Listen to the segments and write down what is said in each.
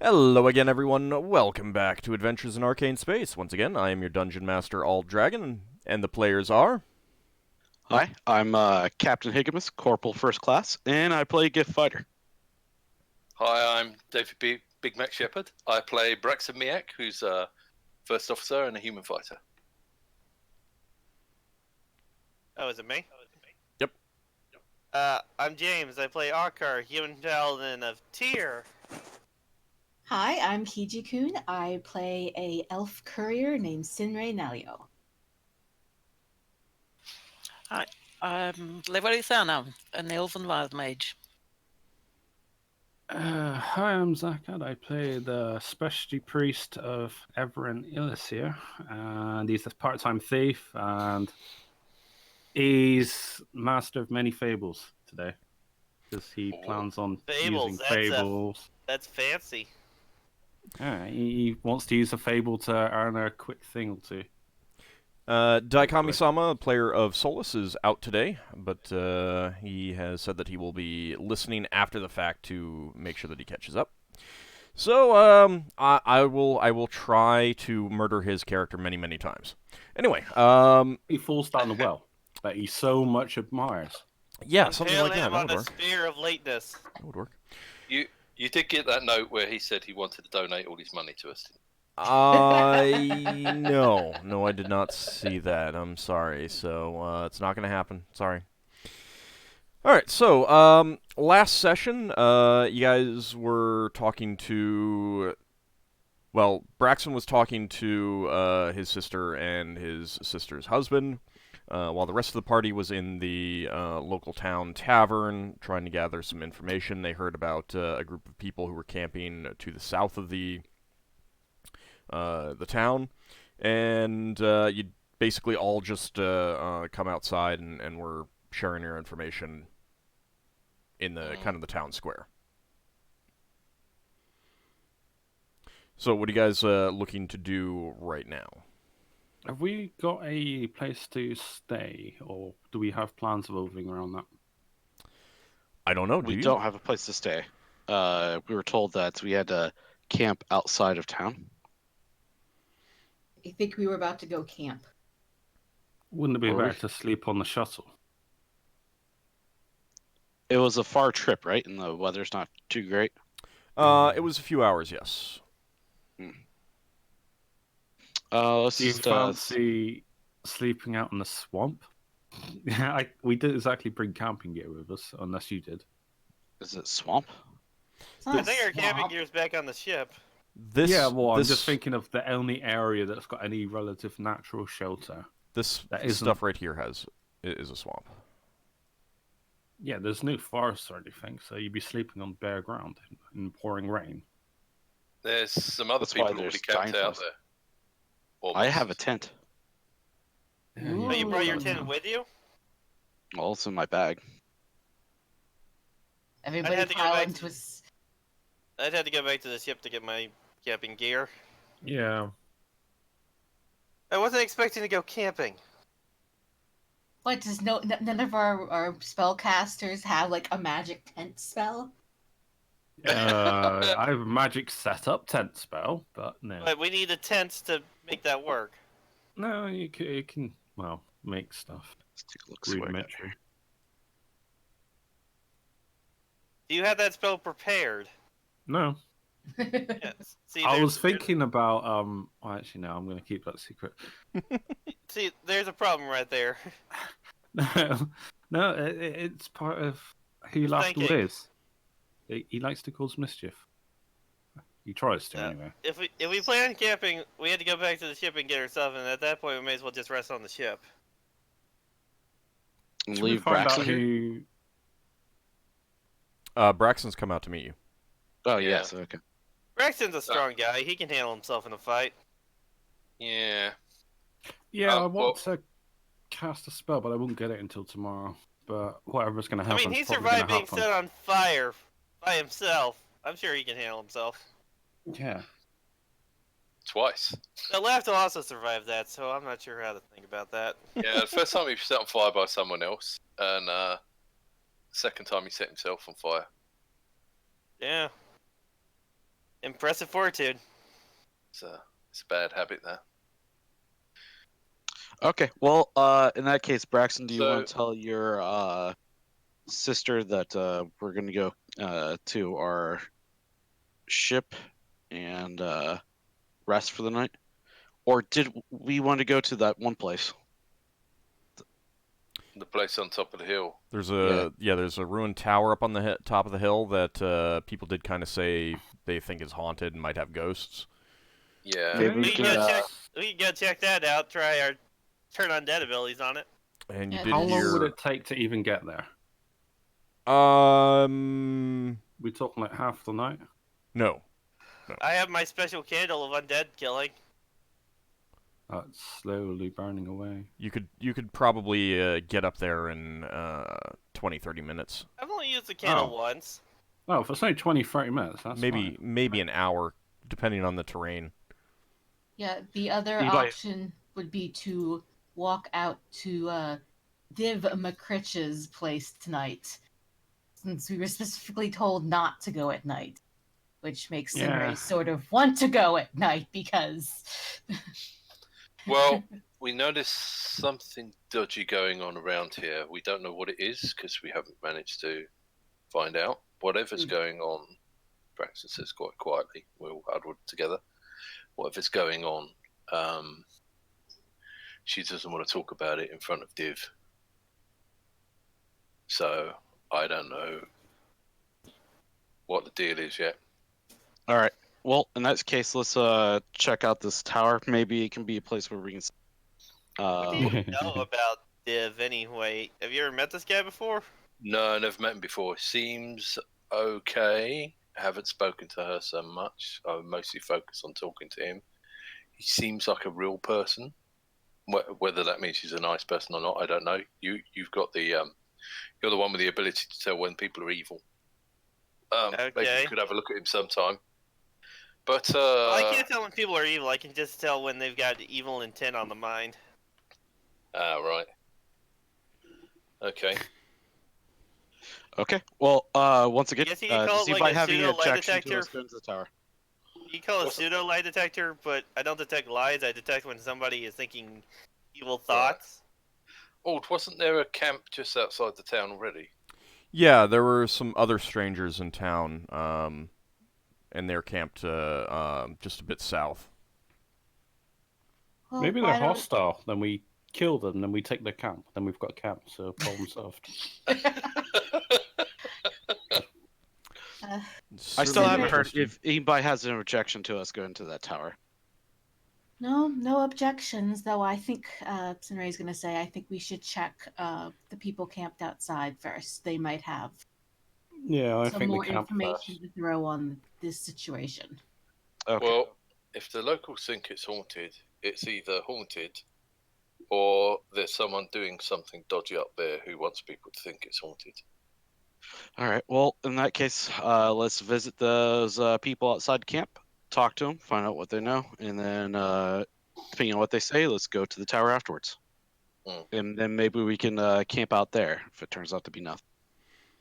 Hello again, everyone. Welcome back to Adventures in Arcane Space. Once again, I am your Dungeon Master, AuldDragon, and the players are... Hi, I'm Captain Higgimus, Corporal First Class, and I play Giff Fighter. Hi, I'm David Big Mac Shepherd. I play Braxon, who's a first officer and a human fighter. Oh, is it me? Yep. I'm James. I play Ockar, human paladin of Tyr. Hi, I'm Kiji-kun. I play a elf courier named Sinrae Nalio. Hi, I'm Levalithana, an elven wild mage. Hi, I'm Zakad. I play the specialty priest of Everin Illicia, and he's a part-time thief, and he's master of many fables today, because he plans on using fables. That's fancy. Yeah, he wants to use a fable to earn a quick thing or two. Daikami-sama, player of Solas, is out today, but he has said that he will be listening after the fact to make sure that he catches up. So, I will try to murder his character many times. Anyway, He falls down the well that he so much admires. Yeah, something like that. Him on That a would work. spear of lateness. That would work. You did get that note where he said he wanted to donate all his money to us. No, I did not see that. I'm sorry. So, it's not going to happen. Sorry. Alright, so, last session, you guys were talking to... Well, Braxon was talking to his sister and his sister's husband, while the rest of the party was in the local town tavern trying to gather some information. They heard about a group of people who were camping to the south of the town, and you basically all just come outside and were sharing your information in the kind of the town square. So what are you guys looking to do right now? Have we got a place to stay, or do we have plans of moving around that? I don't know. We don't have a place to stay. We were told that we had to camp outside of town. I think we were about to go camp. Wouldn't it be Were we? better to sleep on the shuttle? It was a far trip, right? And the weather's not too great. It was a few hours, yes. Let's Do you just fancy sleeping out in the swamp? Yeah, we didn't exactly bring camping gear with us, unless you did. Is it swamp? It's not I think a our camping swamp. gear's back on the ship. Yeah, well, I'm just thinking of the only area that's got any relative natural shelter. This That isn't- stuff right here is a swamp. Yeah, there's no forest or anything, so you'd be sleeping on bare ground in pouring rain. There's some other That's why people already there's camped out dinosaurs. there. I have a tent. Oh, you brought your Ooh. tent with you? Well, it's in my bag. Everybody had to go pile back into to- a s- I'd had to go back to the ship to get my camping gear. Yeah. I wasn't expecting to go camping. What, does none of our spellcasters have, like, a magic tent spell? I have a magic setup tent spell, but no. But we need a tent to make that work. No, you can well, make stuff. Let's take a look. See what I got Rudimentary. here. Do you have that spell prepared? No. Yes. See, I was there's- thinking about well, actually no, I'm gonna keep that secret. See, there's a problem right there. No, it's part of who Lafdul Thinking. is. He likes to cause mischief. He tries to, Yeah. anyway. If we plan on camping, we had to go back to the ship and get our stuff, and at that point, we may as well just rest on the ship. And Should we leave find out Braxon here? who... Braxton's come out to meet you. Oh, Yeah. yes. Okay. Braxton's a strong guy. He can handle himself in a fight. Yeah. Yeah, I well- want to cast a spell, but I won't get it until tomorrow. But whatever's going to I happen. mean, he is probably survived gonna being happen. set on fire by himself. I'm sure he can handle himself. Yeah. Twice. Now, Lafdul also survived that, so I'm not sure how to think about that. Yeah, the first time he was set on fire by someone else, and second time he set himself on fire. Yeah. Impressive fortitude. It's a bad habit there. Okay, well, in that case, Braxton, do you want So- to tell your sister that we're going to go to our ship and rest for the night? Or did we want to go to that one place? The place on top of the hill. There's there's a ruined tower up on the top of the hill that people did kind of say they think is haunted and might have ghosts. Yeah. Maybe We we can can. go check that out. Try our turn undead abilities on it. And you Yeah, did How long would hear. it take to even get there? We talking like half the night? No. I have my special candle of undead killing. That's slowly burning away. You could probably get up there in 20-30 minutes. I've only used the candle Oh. once. Oh, if it's only 20-30 minutes, that's maybe fine. maybe an hour, depending on the terrain. Yeah, the other Levi- option would be to walk out to Div McCritch's place tonight, since we were specifically told not to go at night, which makes Sinrae Yeah. sort of want to go at night because. Well, we noticed something dodgy going on around here. We don't know what it is because we haven't managed to find out. Whatever's going on, Braxton says quite quietly, we're all huddled together. Whatever's going on, she doesn't want to talk about it in front of Div. So, I don't know what the deal is yet. All right. Well, in that case, let's check out this tower. Maybe it can be a place where we can. What do you know about Div anyway? Have you ever met this guy before? No, never met him before. Seems okay. Haven't spoken to her so much. I mostly focus on talking to him. He seems like a real person. Whether that means he's a nice person or not, I don't know. You've got the you're the one with the ability to tell when people are evil. Maybe Okay. you could have a look at him sometime. But Well, I can't tell when people are evil. I can just tell when they've got evil intent on the mind. right. Okay. Okay. Well, once again, guess you could call does it like anybody a have any pseudo lie objection to detector? us going to the tower? You call it a What's- pseudo lie detector, but I don't detect lies. I detect when somebody is thinking evil thoughts. Wasn't there a camp just outside the town already? Yeah, there were some other strangers in town, and they're camped just a bit south. Well, Maybe why they're don't- hostile, then we kill them, then we take their camp, then we've got a camp, so problem solved. I still haven't Sinrae- heard if anybody has an objection to us going to that tower. No objections, though I think Sinrae's going to say I think we should check the people camped outside first. They might have Yeah, I some think more the camp information first. to throw on this situation. Okay. Well, if the locals think it's haunted, it's either haunted or there's someone doing something dodgy up there who wants people to think it's haunted. All right. Well, in that case, let's visit those people outside camp, talk to them, find out what they know, and then, depending on what they say, let's go to the tower afterwards. And then maybe we can camp out there if it turns out to be nothing.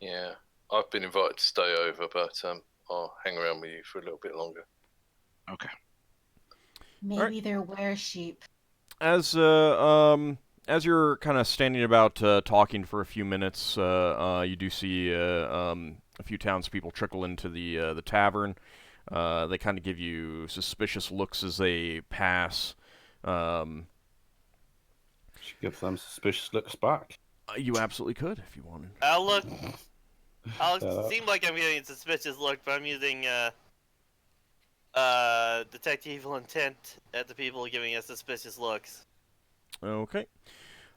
Yeah, I've been invited to stay over, but I'll hang around with you for a little bit longer. Okay. Maybe they're were-sheep. As you're kind of standing about talking for a few minutes, you do see a few townspeople trickle into the tavern. They kind of give you suspicious looks as they pass. Should give them suspicious looks back. You absolutely could if you wanted. I'll look. I'll Uh, seem like I'm getting a suspicious look, but I'm using detect evil intent at the people giving us suspicious looks. Okay.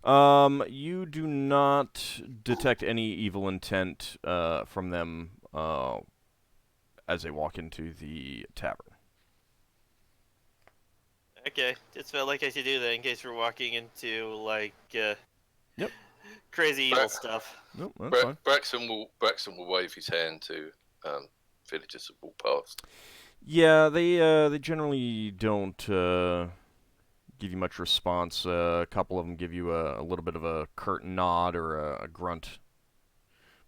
You do not detect any evil intent from them as they walk into the tavern. Okay, just felt like I should do that in case we're walking into like Yep. crazy evil Right. stuff. Nope, that's fine. Braxton will wave his hand to villagers that walk past. Yeah, they generally don't give you much response. A couple of them give you a little bit of a curt nod or a grunt,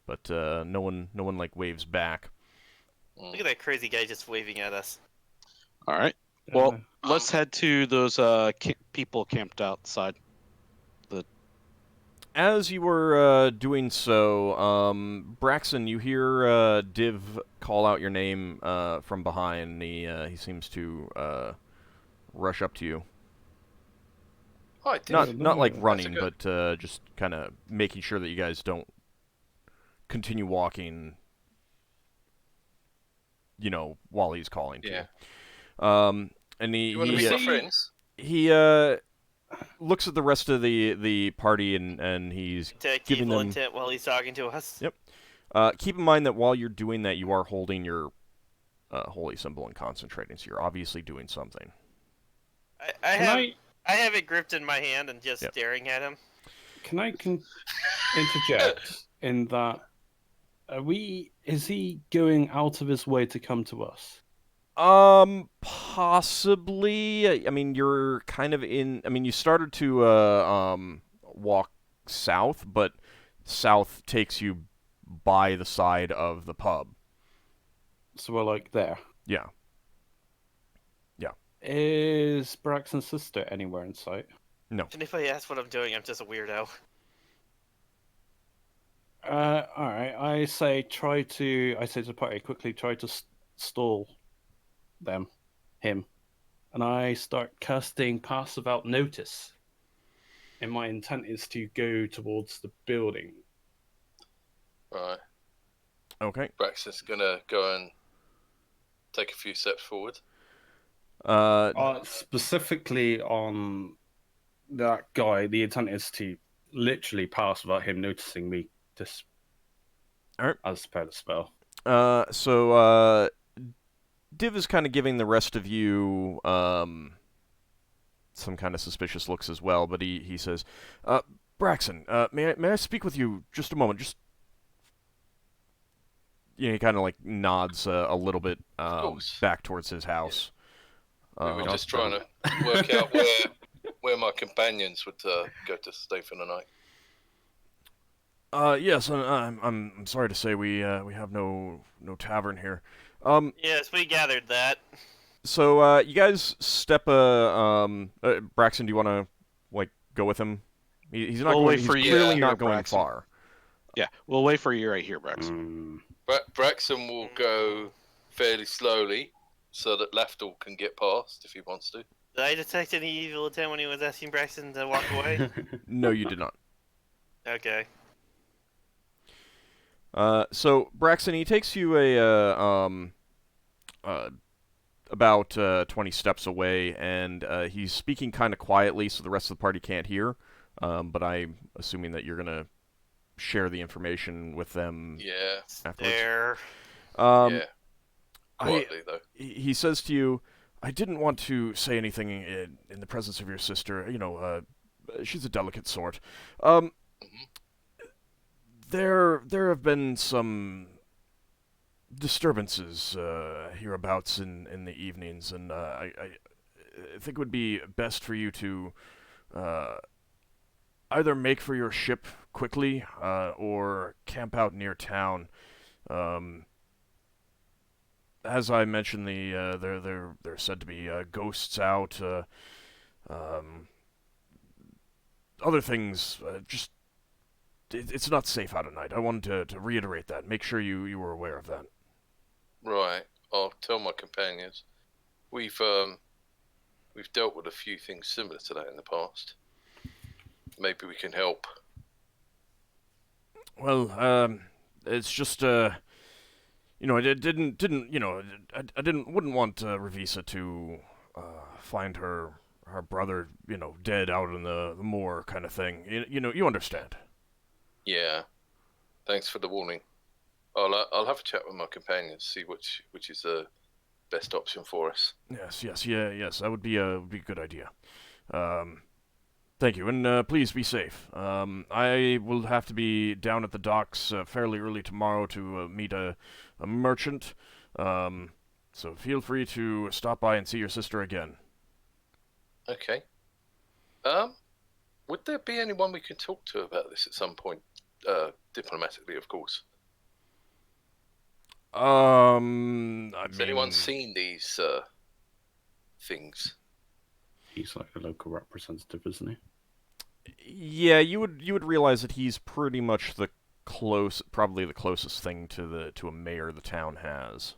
but no one like waves back. Look at that crazy guy just waving at us. All right. Well, Uh, let's head to those people camped outside. As you were doing so, Braxon, you hear Div call out your name from behind. He seems to rush up to you. Hi, Not like How's it running, going? but just kind of making sure that you guys don't continue walking. While he's calling to Yeah. you. And Do you want to meet my friends? he looks at the rest of the party and he's Detect giving evil them. intent while he's talking to us. Yep. Keep in mind that while you're doing that, you are holding your holy symbol and concentrating, so you're obviously doing something. I have it gripped in my hand and just Yep. staring at him. Can I interject in that? Is he going out of his way to come to us? Possibly. I mean, you're kind of in. I mean, you started to walk south, but south takes you by the side of the pub. So we're like there. Yeah. Is Braxon's sister anywhere in sight? No. And if I ask what I'm doing, I'm just a weirdo. Alright. I say to the party, quickly try to stall him. And I start casting Pass Without Notice. And my intent is to go towards the building. Right. Okay. Braxton's gonna go and take a few steps forward. Specifically on that guy, the intent is to literally pass without him noticing me. Just Alright. as per the spell. So Div is kind of giving the rest of you some kind of suspicious looks as well, but he says, Braxon, may I speak with you just a moment? Just he kind of like nods a little bit back towards his house. We were just trying to work out where my companions would go to stay for the night. Yes, I'm sorry to say we have no tavern here. Yes, we gathered that. So you guys step Braxton, do you want to go with him? He's not We'll going. wait He's for you clearly here, not going Braxton. far. Yeah, we'll wait for you right here, Braxon. Braxton will go fairly slowly so that Lafdul can get past if he wants to. Did I detect any evil intent when he was asking Braxton to walk away? No, you did not. Okay. So Braxton, he takes you about 20 steps away, and he's speaking kind of quietly, so the rest of the party can't hear. But I'm assuming that you're gonna share the information with them. Yeah. Afterwards. There. Yeah. Quietly, though. He says to you, I didn't want to say anything in the presence of your sister. She's a delicate sort. There have been some disturbances hereabouts in the evenings, and I think it would be best for you to either make for your ship quickly or camp out near town. As I mentioned, they're said to be ghosts out. Other things, just it's not safe out at night. I wanted to reiterate that. Make sure you were aware of that. Right. I'll tell my companions. We've dealt with a few things similar to that in the past. Maybe we can help. Well, it's just I wouldn't want Revisa to find her brother, dead out in the moor kind of thing. You understand. Yeah. Thanks for the warning. I'll have a chat with my companions, see which is the best option for us. Yes. That would be a good idea. Thank you, and please be safe. I will have to be down at the docks fairly early tomorrow to meet a merchant. So feel free to stop by and see your sister again. Okay. Would there be anyone we can talk to about this at some point? Diplomatically, of course. I Has mean, anyone seen these things? He's like a local representative, isn't he? yeah, you would realize that he's pretty much probably the closest thing to a mayor the town has.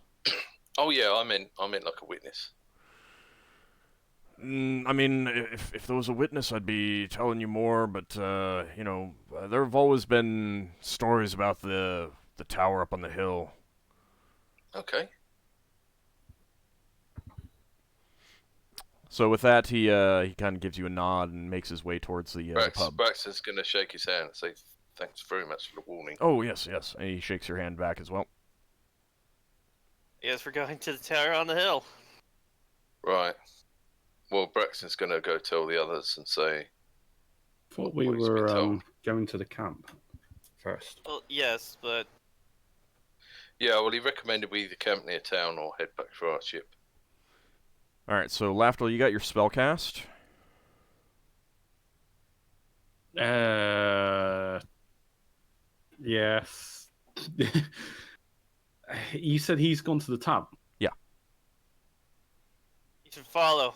Oh yeah, I meant like a witness. I mean, if there was a witness, I'd be telling you more. But there have always been stories about the tower up on the hill. Okay. So with that, he kind of gives you a nod and makes his way towards the pub. Braxton's going to shake his hand and say, "Thanks very much for the warning." Oh yes, yes. And he shakes your hand back as well. Yes, we're going to the tower on the hill. Right. Well, Braxton's going to go tell the others and say, Thought we what he's been were told. going to the camp first. Well, yes, but Yeah, well, he recommended we either camp near town or head back for our ship. All right. So Lafdul, you got your spell cast. Yes. You said he's gone to the tavern. you should follow.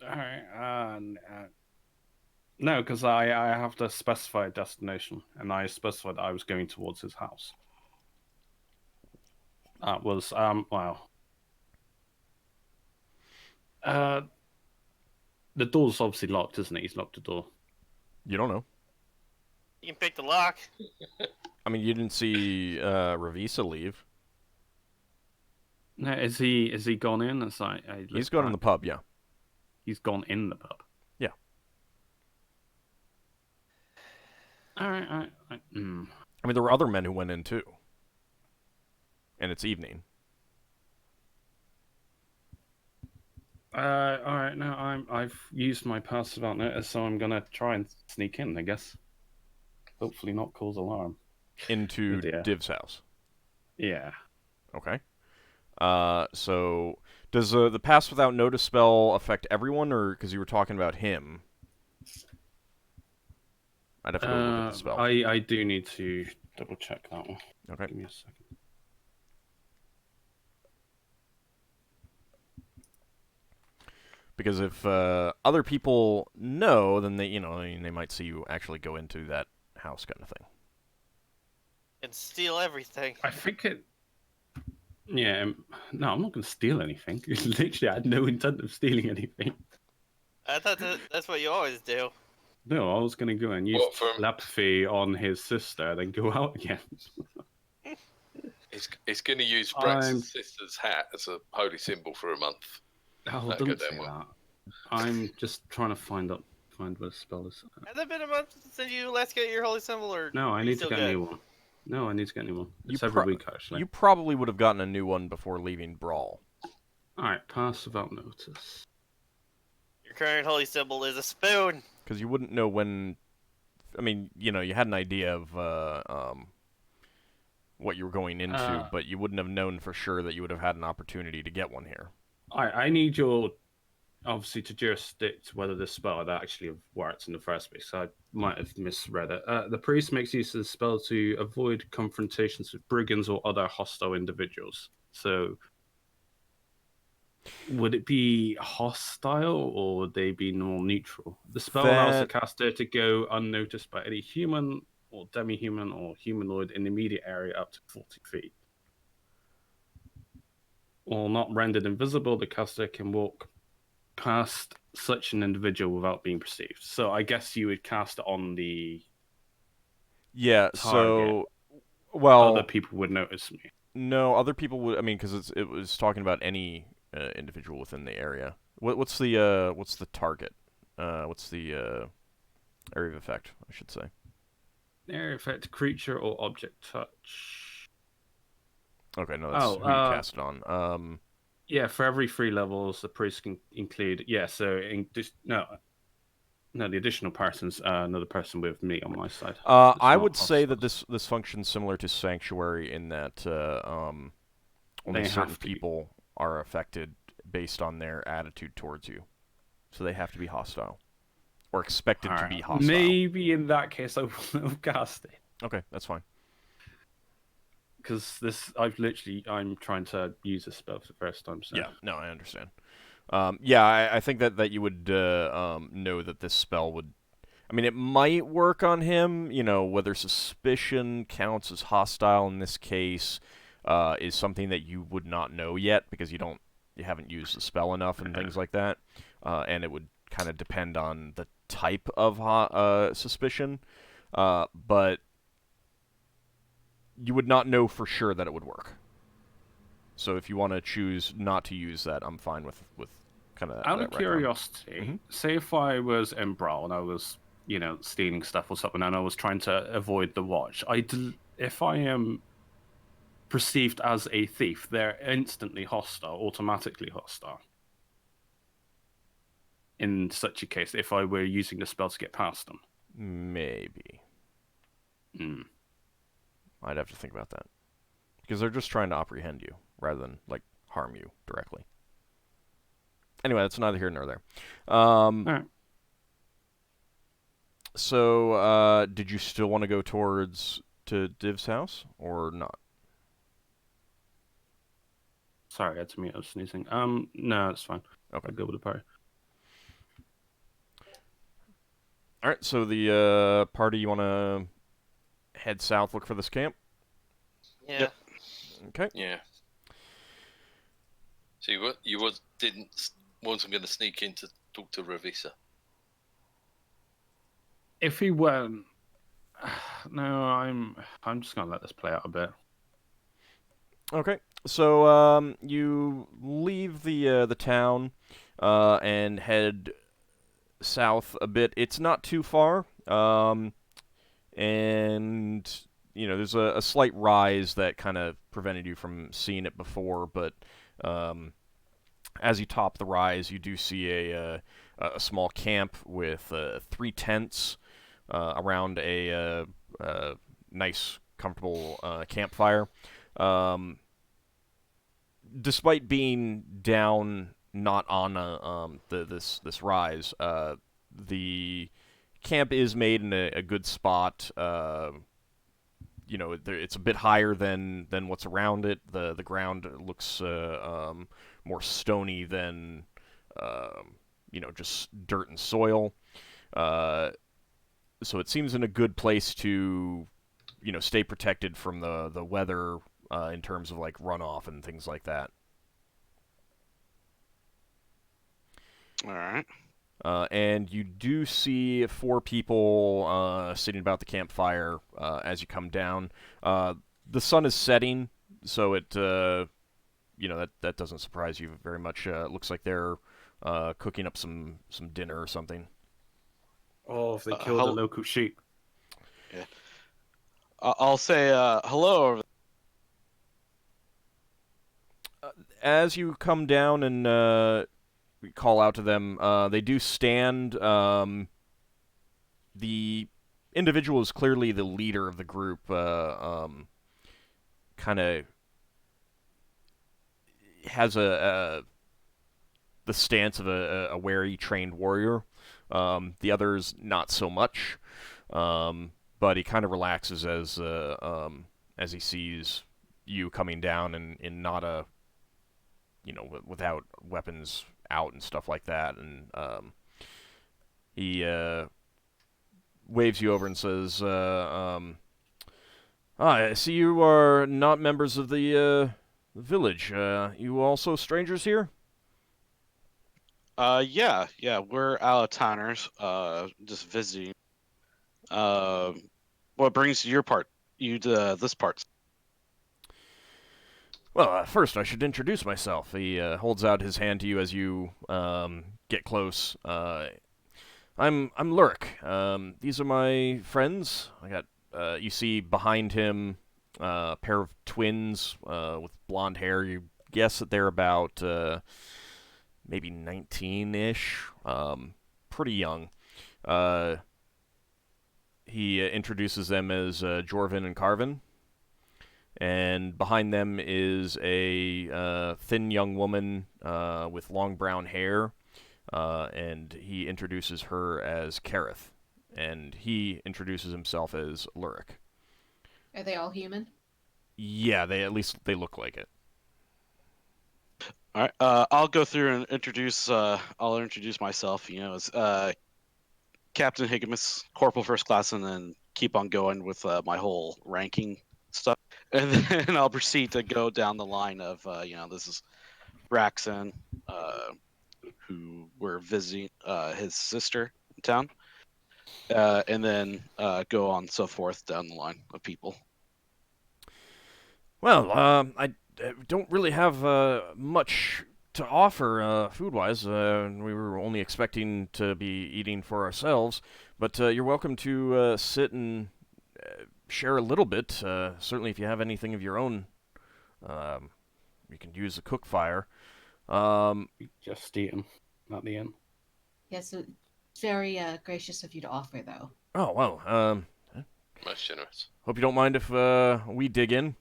All right. No, because I have to specify a destination, and I specified that I was going towards his house. That was wow. The door's obviously locked, isn't it? He's locked the door. You don't know. You can pick the lock. I mean, you didn't see Ravisa leave. No, is he gone in? It's like He's gone in the pub. Yeah. He's gone in the pub. Yeah. All right. I mean, there were other men who went in too. And it's evening. All right. No, I've used my passive out notice, so I'm gonna try and sneak in. I guess. Hopefully, not cause alarm. Into Oh dear. Div's house. Yeah. Okay. So does the pass without notice spell affect everyone, or because you were talking about him? I'd have to go look at the spell. I do need to double check that one. Okay. Give me a second. Because if other people know, then they might see you actually go into that house, kind of thing. And steal everything. I think it. Yeah. No, I'm not going to steal anything. Literally, I had no intent of stealing anything. I thought that's what you always do. No, I was going to go and use What, from- telepathy on his sister, then go out again. He's going to use Braxton's sister's hat as a holy symbol for a month. Oh, That'd go don't down say well. that. I'm just trying to find what the spell is. Has it been a month since you last got your holy symbol, or No, I are you need to still get good? a new one. No, I need to get a new one. You It's every week, actually. You probably would have gotten a new one before leaving Brawl. Alright, pass without notice. Your current holy symbol is a spoon. Because you wouldn't know when. I mean, you had an idea of what you were going into, but you wouldn't have known for sure that you would have had an opportunity to get one here. I need your, obviously, to jurisdict whether this spell had actually worked in the first place. I might have misread it. The priest makes use of the spell to avoid confrontations with brigands or other hostile individuals. So, would it be hostile or would they be more neutral? The spell allows the caster to go unnoticed by any human or demi-human or humanoid in the immediate area up to 40 feet. While not rendered invisible, the caster can walk past such an individual without being perceived. So I guess you would cast it on the Yeah, target. so... Well... Other people would notice me. No, other people would... I mean, because it was talking about any individual within the area. What's the target? What's the area of effect, I should say? Area of effect, creature or object touch. Okay, no, that's who you cast it on. Yeah, for every 3 levels, the priest can include... Yeah, so... No, the additional person's another person with me on my side. I would say that this functions similar to Sanctuary in that only certain people are affected based on their attitude towards you. So they have to be hostile. Or expected to be hostile. Maybe in that case I will cast it. Okay, that's fine. because I'm trying to use this spell for the first time. So. Yeah, no, I understand. Yeah, I think that you would know that this spell would. I mean, it might work on him. Whether suspicion counts as hostile in this case is something that you would not know yet because you haven't used the spell enough and things like that. And it would kind of depend on the type of suspicion, but you would not know for sure that it would work. So if you want to choose not to use that, I'm fine with kind of. Out of curiosity, say if I was in Brawl and I was, stealing stuff or something, and I was trying to avoid the watch, if I am perceived as a thief, they're instantly hostile, automatically hostile. In such a case, if I were using the spell to get past them. Maybe. I'd have to think about that. Because they're just trying to apprehend you, rather than, harm you directly. Anyway, that's neither here nor there. Alright. So, did you still want to go to Div's house, or not? Sorry, I had to mute. I was sneezing. No, it's fine. Okay. I'll go with the party. Alright, so the party, you want to head south, look for this camp? Yeah. Yep. Okay. Yeah. So you wasn't going to sneak in to talk to Ravisa. If he went, no, I'm just gonna let this play out a bit. Okay, so you leave the town and head south a bit. It's not too far, and there's a slight rise that kind of prevented you from seeing it before, but as you top the rise, you do see a small camp with 3 tents around a nice, comfortable campfire. Despite being down, not on this rise, the camp is made in a good spot. It's a bit higher than what's around it. The ground looks more stony than just dirt and soil. So it seems in a good place to stay protected from the weather in terms of runoff and things like that. All right. And you do see 4 people sitting about the campfire as you come down. The sun is setting, so it that doesn't surprise you very much. It looks like they're cooking up some dinner or something. Oh, if they killed the local sheep. Yeah. I'll say hello. As you come down and call out to them, they do stand. The individual is clearly the leader of the group. Kind of has the stance of a wary, trained warrior. The others, not so much. But he kind of relaxes as he sees you coming down and not without weapons out and stuff like that. And he waves you over and says, I see you are not members of the village. You also strangers here? Yeah, we're out-of-towners, just visiting. What brings you to this part? Well, first I should introduce myself. He holds out his hand to you as you get close. I'm Lurk. These are my friends. I got you see behind him a pair of twins with blonde hair. You guess that they're about maybe 19-ish, pretty young. He introduces them as Jorvin and Carvin. And behind them is a thin young woman with long brown hair, and he introduces her as Kareth, and he introduces himself as Lurik. Are they all human? Yeah, at least they look like it. All right. I'll go through and introduce. I'll introduce myself. As Captain Higgimus, Corporal First Class, and then keep on going with my whole ranking stuff, and then I'll proceed to go down the line of. This is Braxon, who we're visiting his sister in town, and then go on so forth down the line of people. Well, I don't really have much to offer food-wise. We were only expecting to be eating for ourselves, but you're welcome to sit and share a little bit. Certainly, if you have anything of your own, you can use a cook fire. Just eat them at the end. Yeah, so it's very gracious of you to offer, though. Oh, well, Most generous. hope you don't mind if we dig in.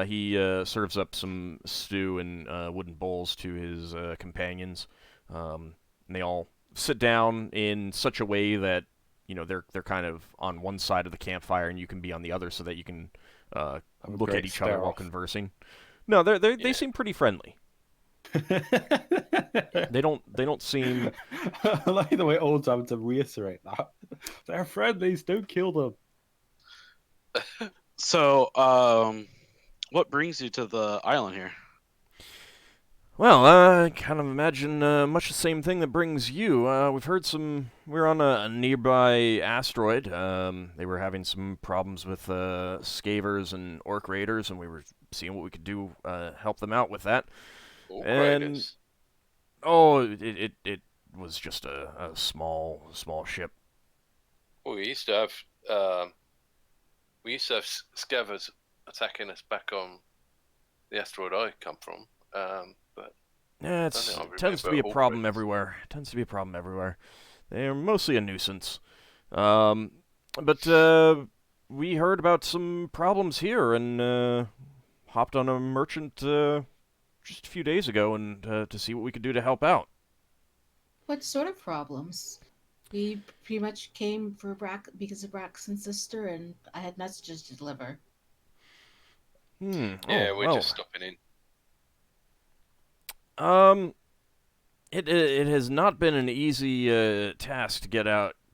He serves up some stew in wooden bowls to his companions, and they all sit down in such a way that they're kind of on one side of the campfire, and you can be on the other, so that you can look at each other while conversing. No, they seem pretty friendly. They don't seem. I like the way old's having to reiterate that. They're friendlies, don't kill them. So, what brings you to the island here? Well, I kind of imagine much the same thing that brings you. We've heard we're on a nearby asteroid. They were having some problems with scavers and orc raiders, and we were seeing what we could do help them out with that. All And raiders. it was just a small ship. Well, we used to have scavers attacking us back on the asteroid I come from. But Yeah, don't think I tends to be a remember problem raiders. everywhere. Tends to be a problem everywhere. They're mostly a nuisance. But we heard about some problems here and hopped on a merchant just a few days ago and to see what we could do to help out. What sort of problems? We pretty much came for because of Braxon's sister, and I had messages to deliver. Hmm. Yeah, oh, we're well. just stopping in. It has not been an easy task to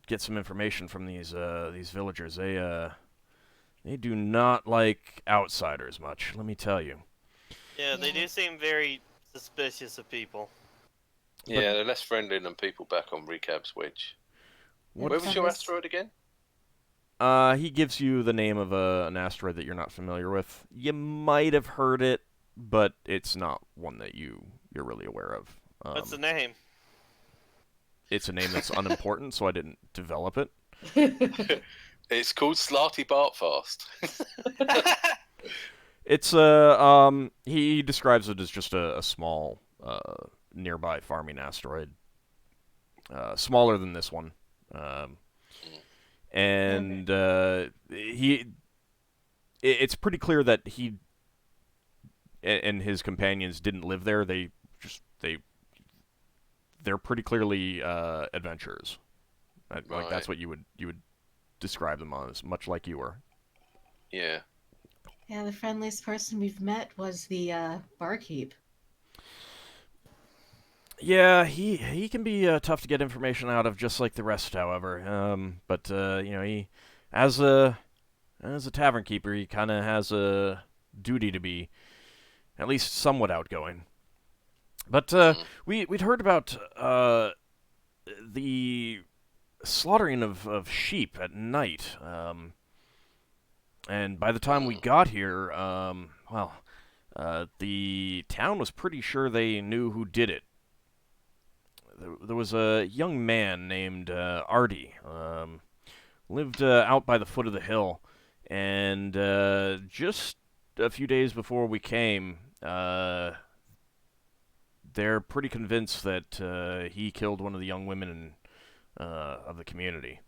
get some information from these villagers. They do not like outsiders much, let me tell you. Yeah, they Yeah. do seem very suspicious of people. Yeah, they're less friendly than people back on Recab's Wedge. What- Where was your Fellas. asteroid again? He gives you the name of an asteroid that you're not familiar with. You might have heard it, but it's not one that you're really aware of. What's the name? It's a name that's unimportant, so I didn't develop it. It's called Slarty Bartfast. It's he describes it as just a small nearby farming asteroid, smaller than this one, and it's pretty clear that he and his companions didn't live there. They're pretty clearly adventurers. Like that's what you would describe them as, much like you were. Yeah. Yeah, the friendliest person we've met was the barkeep. Yeah, he can be tough to get information out of, just like the rest. However, but he as a tavern keeper, he kind of has a duty to be at least somewhat outgoing. But we'd heard about the slaughtering of sheep at night, and by the time we got here, the town was pretty sure they knew who did it. There was a young man named Artie, lived out by the foot of the hill, and just a few days before we came, they're pretty convinced that he killed one of the young women of the community.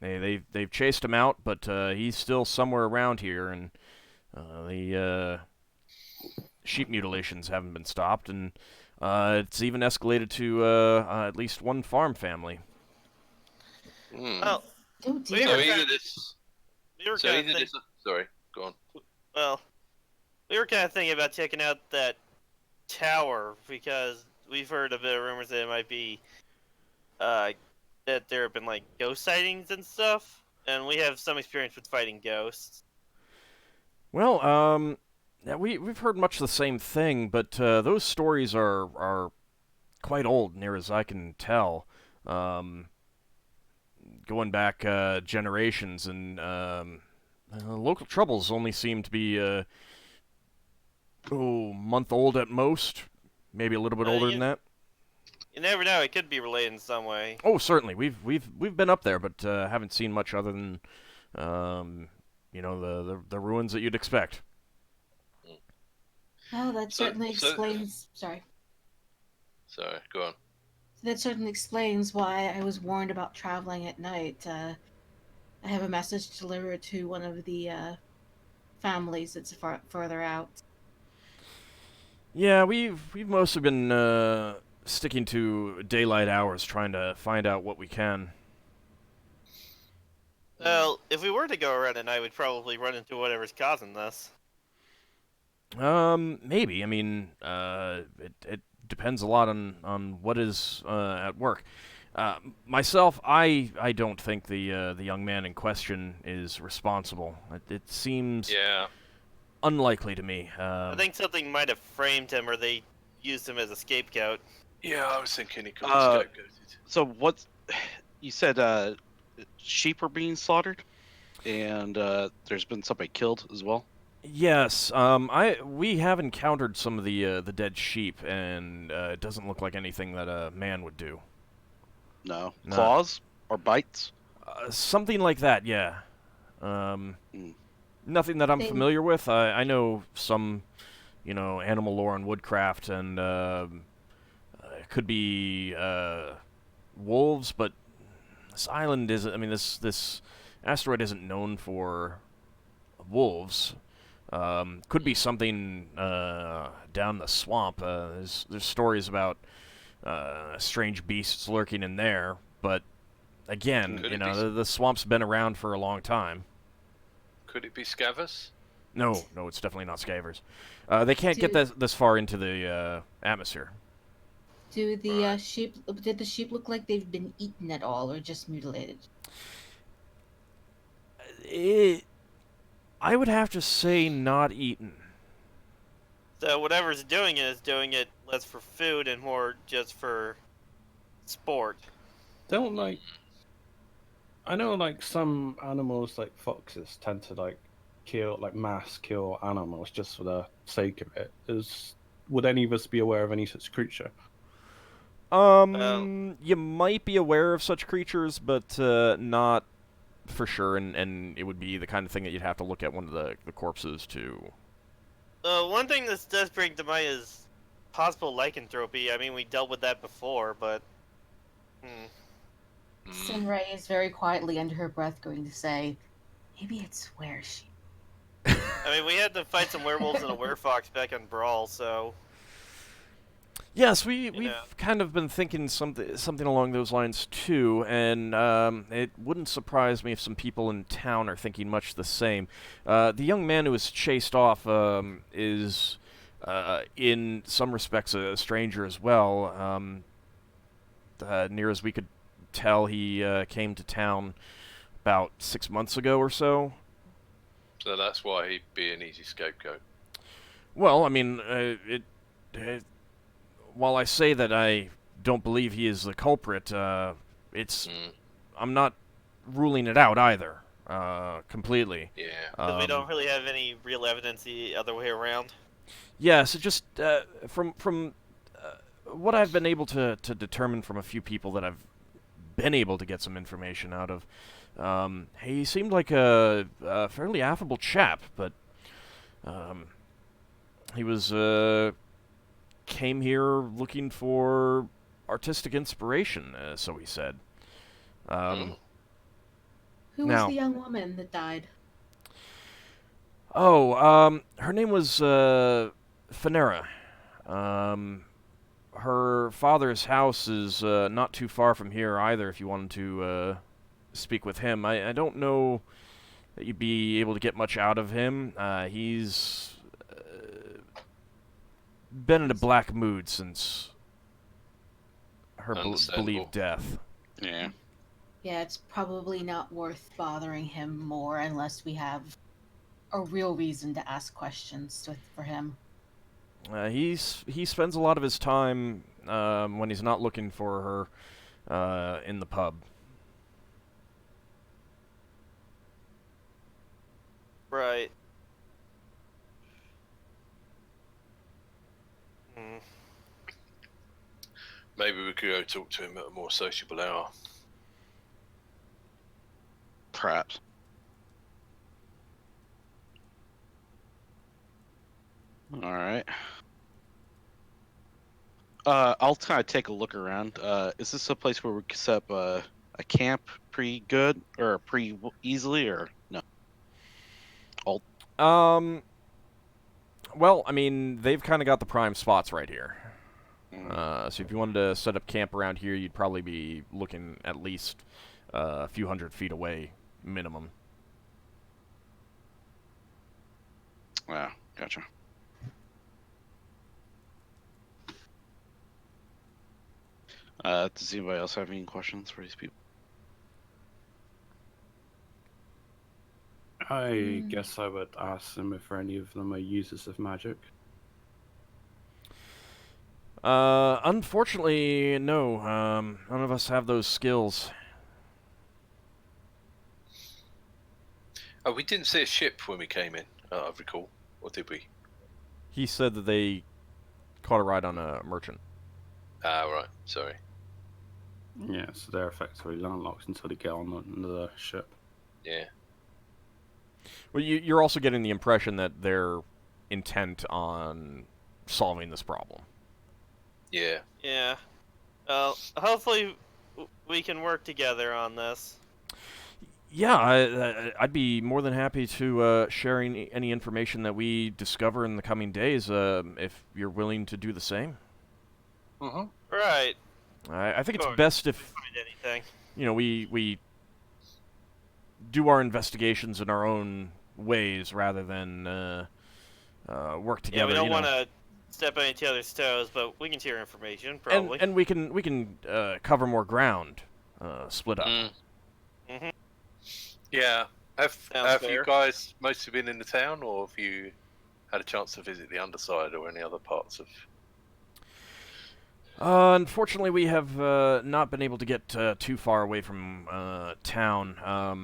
They've chased him out, but he's still somewhere around here, and the sheep mutilations haven't been stopped, and it's even escalated to at least one farm family. Mm. Well, Oh we dear. So were either kind this. we were So kind either of this. Sorry, go on. Well, we were kind of thinking about checking out that tower because we've heard a bit of rumors that it might be, that there have been like ghost sightings and stuff, and we have some experience with fighting ghosts. Well, yeah, we've heard much the same thing, but those stories are quite old, near as I can tell. Going back generations, and local troubles only seem to be month old at most, maybe a little bit older than that. You never know; it could be related in some way. Oh, certainly. We've been up there, but haven't seen much other than the ruins that you'd expect. Oh, that certainly explains. Sorry. Sorry, go on. That certainly explains why I was warned about traveling at night. I have a message to deliver to one of the families that's further out. Yeah, we've mostly been sticking to daylight hours, trying to find out what we can. Well, if we were to go around at night, we'd probably run into whatever's causing this. Maybe. I mean, it depends a lot on what is at work. Myself, I don't think the young man in question is responsible. It seems unlikely to me. I think something might have framed him, or they used him as a scapegoat. Yeah, I was thinking he could be scapegoated. So what? You said sheep are being slaughtered, and there's been somebody killed as well. Yes, we have encountered some of the dead sheep, and it doesn't look like anything that a man would do. No. Claws or bites? Something like that, yeah. Nothing that I'm familiar with. I know some, animal lore and woodcraft, and it could be wolves, but this island isn't. I mean, this asteroid isn't known for wolves. Could be something down the swamp. There's stories about strange beasts lurking in there, but again, the swamp's been around for a long time. Could it be scavers? No, it's definitely not scavers. They can't get this far into the atmosphere. Do the sheep? Did the sheep look like they've been eaten at all, or just mutilated? I would have to say not eaten. So whatever's doing it is doing it less for food and more just for sport. I know some animals like foxes tend to mass kill animals just for the sake of it. Would any of us be aware of any such creature? You might be aware of such creatures, but not for sure, and it would be the kind of thing that you'd have to look at one of the corpses to. One thing this does bring to mind is possible lycanthropy. I mean, we dealt with that before, but. Sinrae is very quietly under her breath going to say, maybe it's were-sheep. I mean, we had to fight some werewolves and a werefox back on Brawl, so. Yes, we've kind of been thinking something along those lines too, and it wouldn't surprise me if some people in town are thinking much the same. The young man who was chased off is, in some respects, a stranger as well. Near as we could tell, he came to town about 6 months ago or so. So that's why he'd be an easy scapegoat. Well, I mean, while I say that I don't believe he is the culprit, I'm not ruling it out either, completely. Yeah. Because we don't really have any real evidence the other way around. Yeah, so just from what I've been able to determine from a few people that I've been able to get some information out of, he seemed like a fairly affable chap, but he was came here looking for artistic inspiration, so he said. Who was the young woman that died? Oh, her name was Finera. Her father's house is not too far from here either, if you wanted to speak with him. I don't know that you'd be able to get much out of him. He's been in a black mood since her believed death. Yeah. Yeah, it's probably not worth bothering him more unless we have a real reason to ask questions for him. He spends a lot of his time when he's not looking for her in the pub. Right. Maybe we could go talk to him at a more sociable hour. Perhaps. All right. I'll kind of take a look around. Is this a place where we can set up a camp pretty good or pretty easily, or no? Well, I mean, they've kind of got the prime spots right here. Mm. So if you wanted to set up camp around here, you'd probably be looking at least a few hundred feet away, minimum. Wow, gotcha. Does anybody else have any questions for these people? I guess I would ask them if any of them are users of magic. Unfortunately, no. None of us have those skills. Oh, we didn't see a ship when we came in, I recall. Or did we? He said that they caught a ride on a merchant. Ah, right. Sorry. Yeah, so they're effectively landlocked until they get on the ship. Yeah. Well, you're also getting the impression that they're intent on solving this problem. Yeah. Yeah. Well, hopefully we can work together on this. Yeah, I'd be more than happy to share any information that we discover in the coming days, if you're willing to do the same. Mm-hmm. Right. I think Sure. it's best if, Find anything. you know, we do our investigations in our own ways rather than work together. Yeah, we don't you know. want to step on each other's toes, but we can share information, probably. And we can cover more ground, split up. Mm-hmm. Yeah. Have Sounds you fair. guys mostly been in the town, or have you had a chance to visit the underside or any other parts of... Unfortunately, we have not been able to get too far away from town. I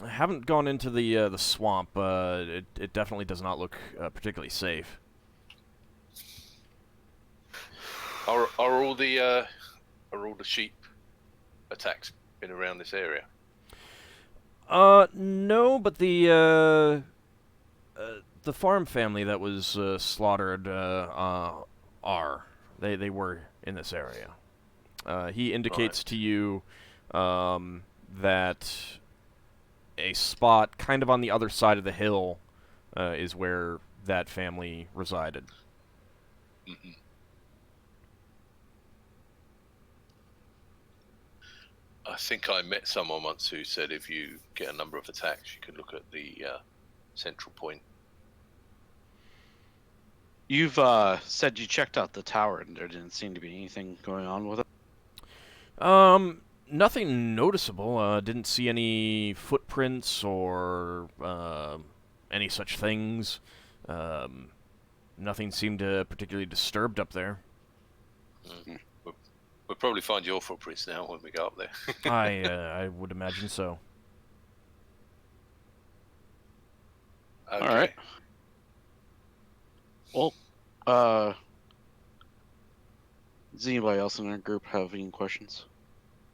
haven't gone into the swamp. It definitely does not look particularly safe. Are all the sheep attacks been around this area? No, but the farm family that was slaughtered are. They were in this area. He indicates to you that a spot kind of on the other side of the hill is where that family resided. Mm-hmm. I think I met someone once who said if you get a number of attacks, you could look at the central point. You've said you checked out the tower and there didn't seem to be anything going on with it. Nothing noticeable. Didn't see any footprints or any such things. Nothing seemed particularly disturbed up there. Mm-hmm. We'll probably find your footprints now when we go up there. I would imagine so. Okay. All right. Well, does anybody else in our group have any questions?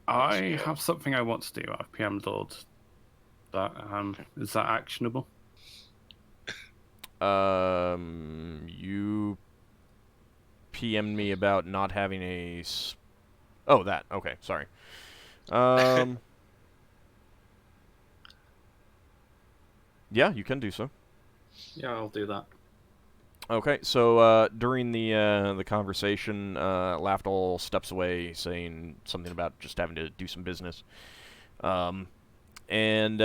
I have something I want to do. I've PM'd Lord. That is that actionable? You PM'd me about not having a. Oh, that. Okay, sorry. Yeah, you can do so. Yeah, I'll do that. Okay, so during the conversation, Lafdul steps away, saying something about just having to do some business. And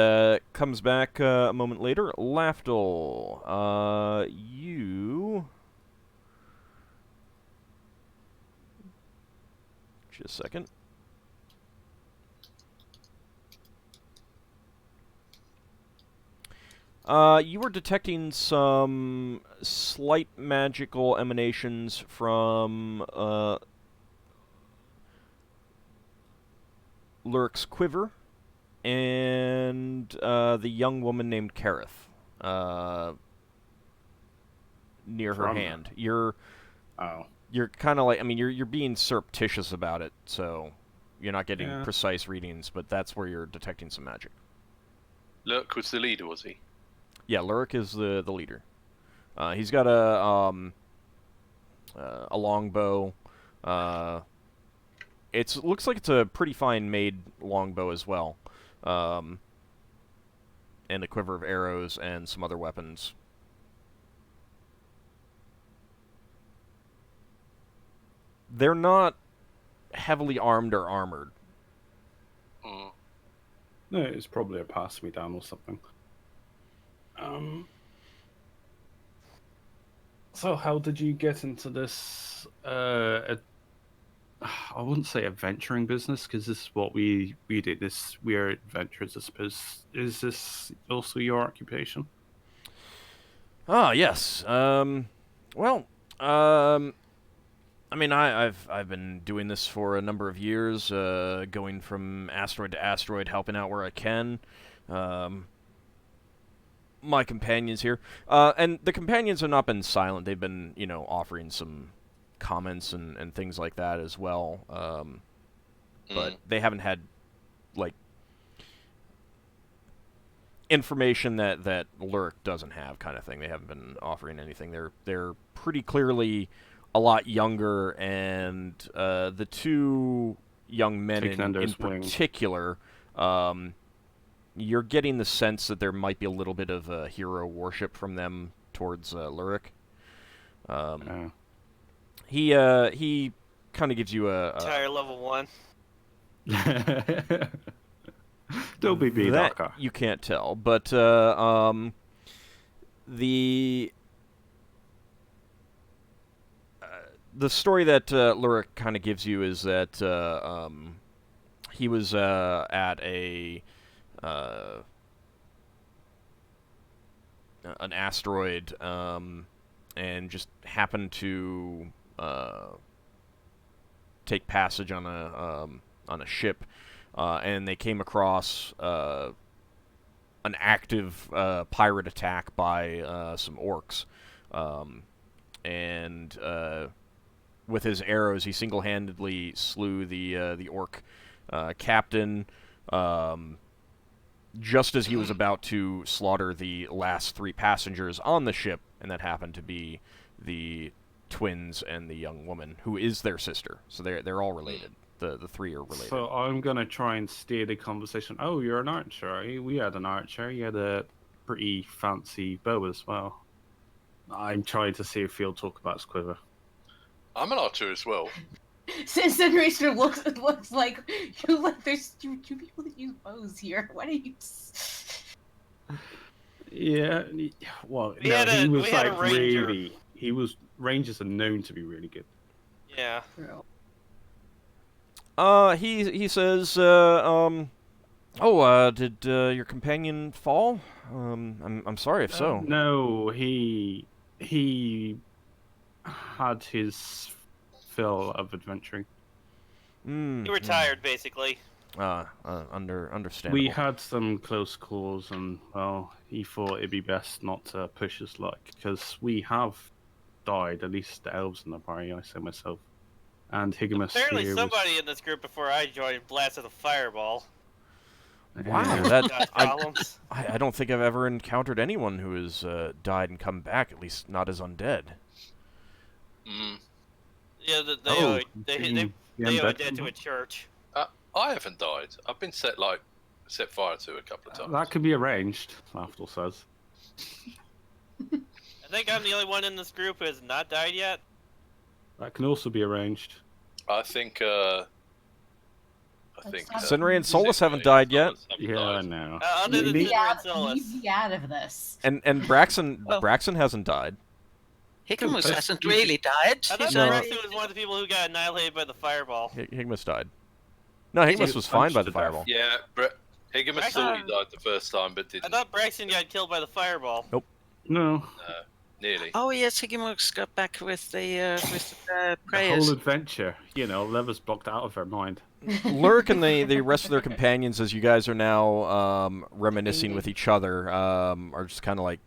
comes back a moment later. Lafdul, you... Just a second. You were detecting some slight magical emanations from Lurk's quiver and the young woman named Kareth near her hand. You're kind of like, I mean, you're being surreptitious about it, so you're not getting precise readings, but that's where you're detecting some magic. Lurk was the leader, was he? Yeah, Lurk is the leader. He's got a longbow. Looks like it's a pretty fine made longbow as well, and a quiver of arrows and some other weapons. They're not heavily armed or armored. Mm. No, it's probably a pass-me-down or something. So how did you get into this, I wouldn't say adventuring business, because this is what we do. We are adventurers, I suppose. Is this also your occupation? Ah, yes. I mean, I've been doing this for a number of years, going from asteroid to asteroid, helping out where I can. My companions here, and the companions have not been silent. They've been, offering some comments and things like that as well. But they haven't had, like, information that Lurk doesn't have, kind of thing. They haven't been offering anything. They're pretty clearly a lot younger, and the two young men in particular, you're getting the sense that there might be a little bit of hero worship from them towards Lurk. He kind of gives you a entire level 1. Don't be mean, that Ockar. you can't tell, but the story that Lurk kind of gives you is that he was at an asteroid and just happened to take passage on a ship, and they came across an active pirate attack by some orcs, and with his arrows, he single-handedly slew the orc captain. Just as he was about to slaughter the last 3 passengers on the ship, and that happened to be the twins and the young woman, who is their sister. So they're all related. The 3 are related. So I'm gonna try and steer the conversation. Oh, you're an archer. We had an archer. You had a pretty fancy bow as well. I'm trying to see if he'll talk about his quiver. I'm an archer as well. Sinrae looks like there's two people that use bows here. Why do you? Yeah, well, We had a ranger. really. Rangers are known to be really good. Yeah. He says, did your companion fall? I'm sorry if so. No, he had his fill of adventuring. He retired, basically. Understandable. We had some close calls, and well, he thought it'd be best not to push his luck, because we have died, at least the elves in the party, I say myself. And Higgimus Apparently here somebody in this group before I joined blasted a fireball. Wow, Got problems. I don't think I've ever encountered anyone who has died and come back, at least not as undead. Yeah, they owe a debt to a church. I haven't died. I've been set fire to a couple of times. That could be arranged, Lafdul says. I think I'm the only one in this group who has not died yet. That can also be arranged. I think I think. Let's Sinrae and Solas haven't Sinrae died yet. Solas haven't Yeah, I died. know. Other than Me- Sinrae and Solas. Leave me out of this. And Braxon Well- Braxon hasn't died. Higgimus Good. hasn't really died. I thought He's No. Braxon was one of the people who got annihilated by the fireball. Higgimus died. No, Higgimus was fine by the fireball. Yeah, Higgimus thought he died the first time, but I didn't. thought Braxton got killed by the fireball. No, Nearly. Oh yes, Higgimus got back with the the prayers. whole adventure, Lever's blocked out of her mind. Lurk and the rest of their companions, as you guys are now reminiscing with each other, are just kind of like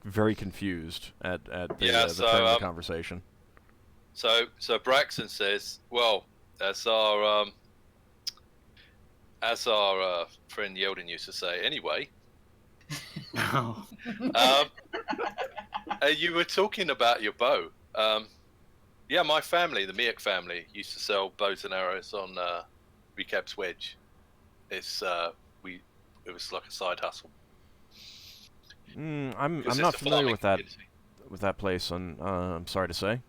very confused at the Yeah, turn of the conversation. So Braxon says, "Well, as our friend Yeldon used to say, anyway." You were talking about your bow. Yeah, my family, the Miak family, used to sell bows and arrows on Recap's Wedge. It was like a side hustle. I'm Because not it's a familiar farming with that place, and I'm sorry to say.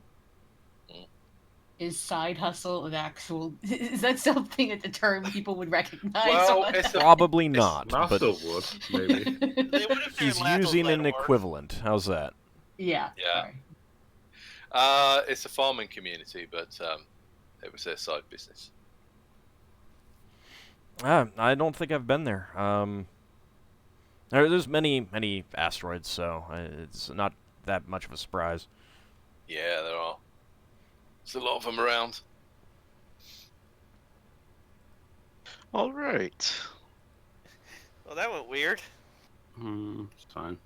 Is side hustle an actual? Is that something that the term people would recognize? Well, on? it's Probably not, but Lafdul would, maybe. They would if they're he's Lafdul's using an line of work. equivalent. How's that? Yeah. Yeah. Sorry. It's a farming community, but it was their side business. I don't think I've been there. There's many asteroids, so it's not that much of a surprise. Yeah, there are. There's a lot of them around. All right. Well, that went weird. It's fine.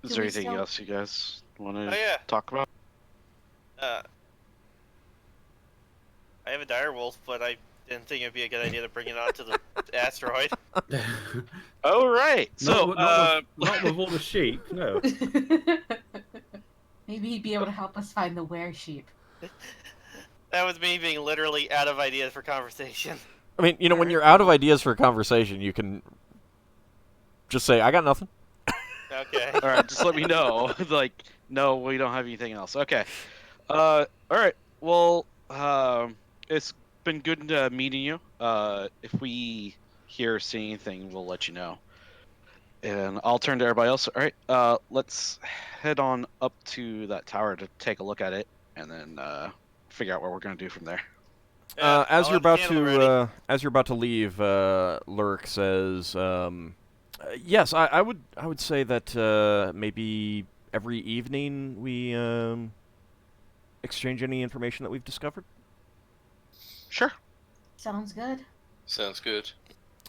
Is Do there we anything still- else you guys want to Oh yeah. talk about? I have a dire wolf, but I didn't think it'd be a good idea to bring it onto the asteroid. All right. So, not with all the sheep, no. Maybe he'd be able to help us find the were sheep. That was me being literally out of ideas for conversation. I mean, when you're out of ideas for a conversation, you can just say, "I got nothing." Okay. all right, just let me know. Like, no, we don't have anything else. Okay. All right. Well, it's been good meeting you. If we hear or see anything, we'll let you know. And I'll turn to everybody else. All right. Let's head on up to that tower to take a look at it, and then figure out what we're gonna do from there. Yeah, As I'll you're have the about candle ready. to leave, Lurk says, "Yes, I would say that maybe every evening we exchange any information that we've discovered." Sure. Sounds good. Sounds good.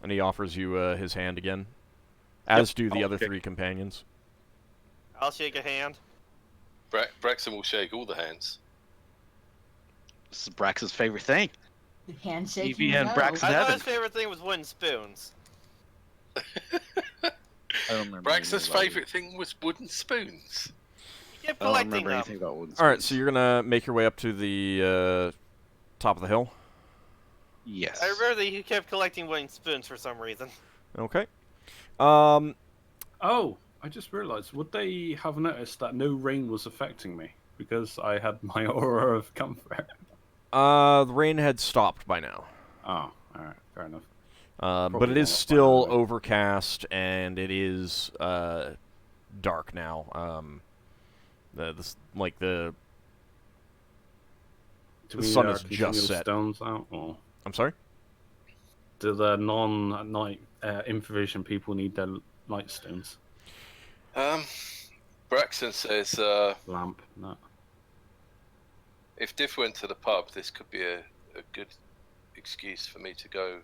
And he offers you his hand again, as do the other Okay. 3 companions. I'll shake a hand. Braxon will shake all the hands. This is Brax's favorite thing. The handshake. Evie and Braxton. I thought Heaven. his favorite thing was wooden spoons. I don't remember. Braxton's favourite thing was wooden spoons. He kept I don't collecting remember them. anything about wooden All right, spoons. so you're gonna make your way up to the top of the hill. Yes. I remember that he kept collecting wooden spoons for some reason. Okay. Oh, I just realised, would they have noticed that no rain was affecting me? Because I had my aura of comfort. The rain had stopped by now. Oh, alright, fair enough. But Probably it is won't still find out. overcast, and it is dark now. The Do The we, sun is continue just the set. stones out, or I'm sorry? do the non-night infravision people need their light stones? Braxton says, Lamp, no. if Diff went to the pub, this could be a good excuse for me to go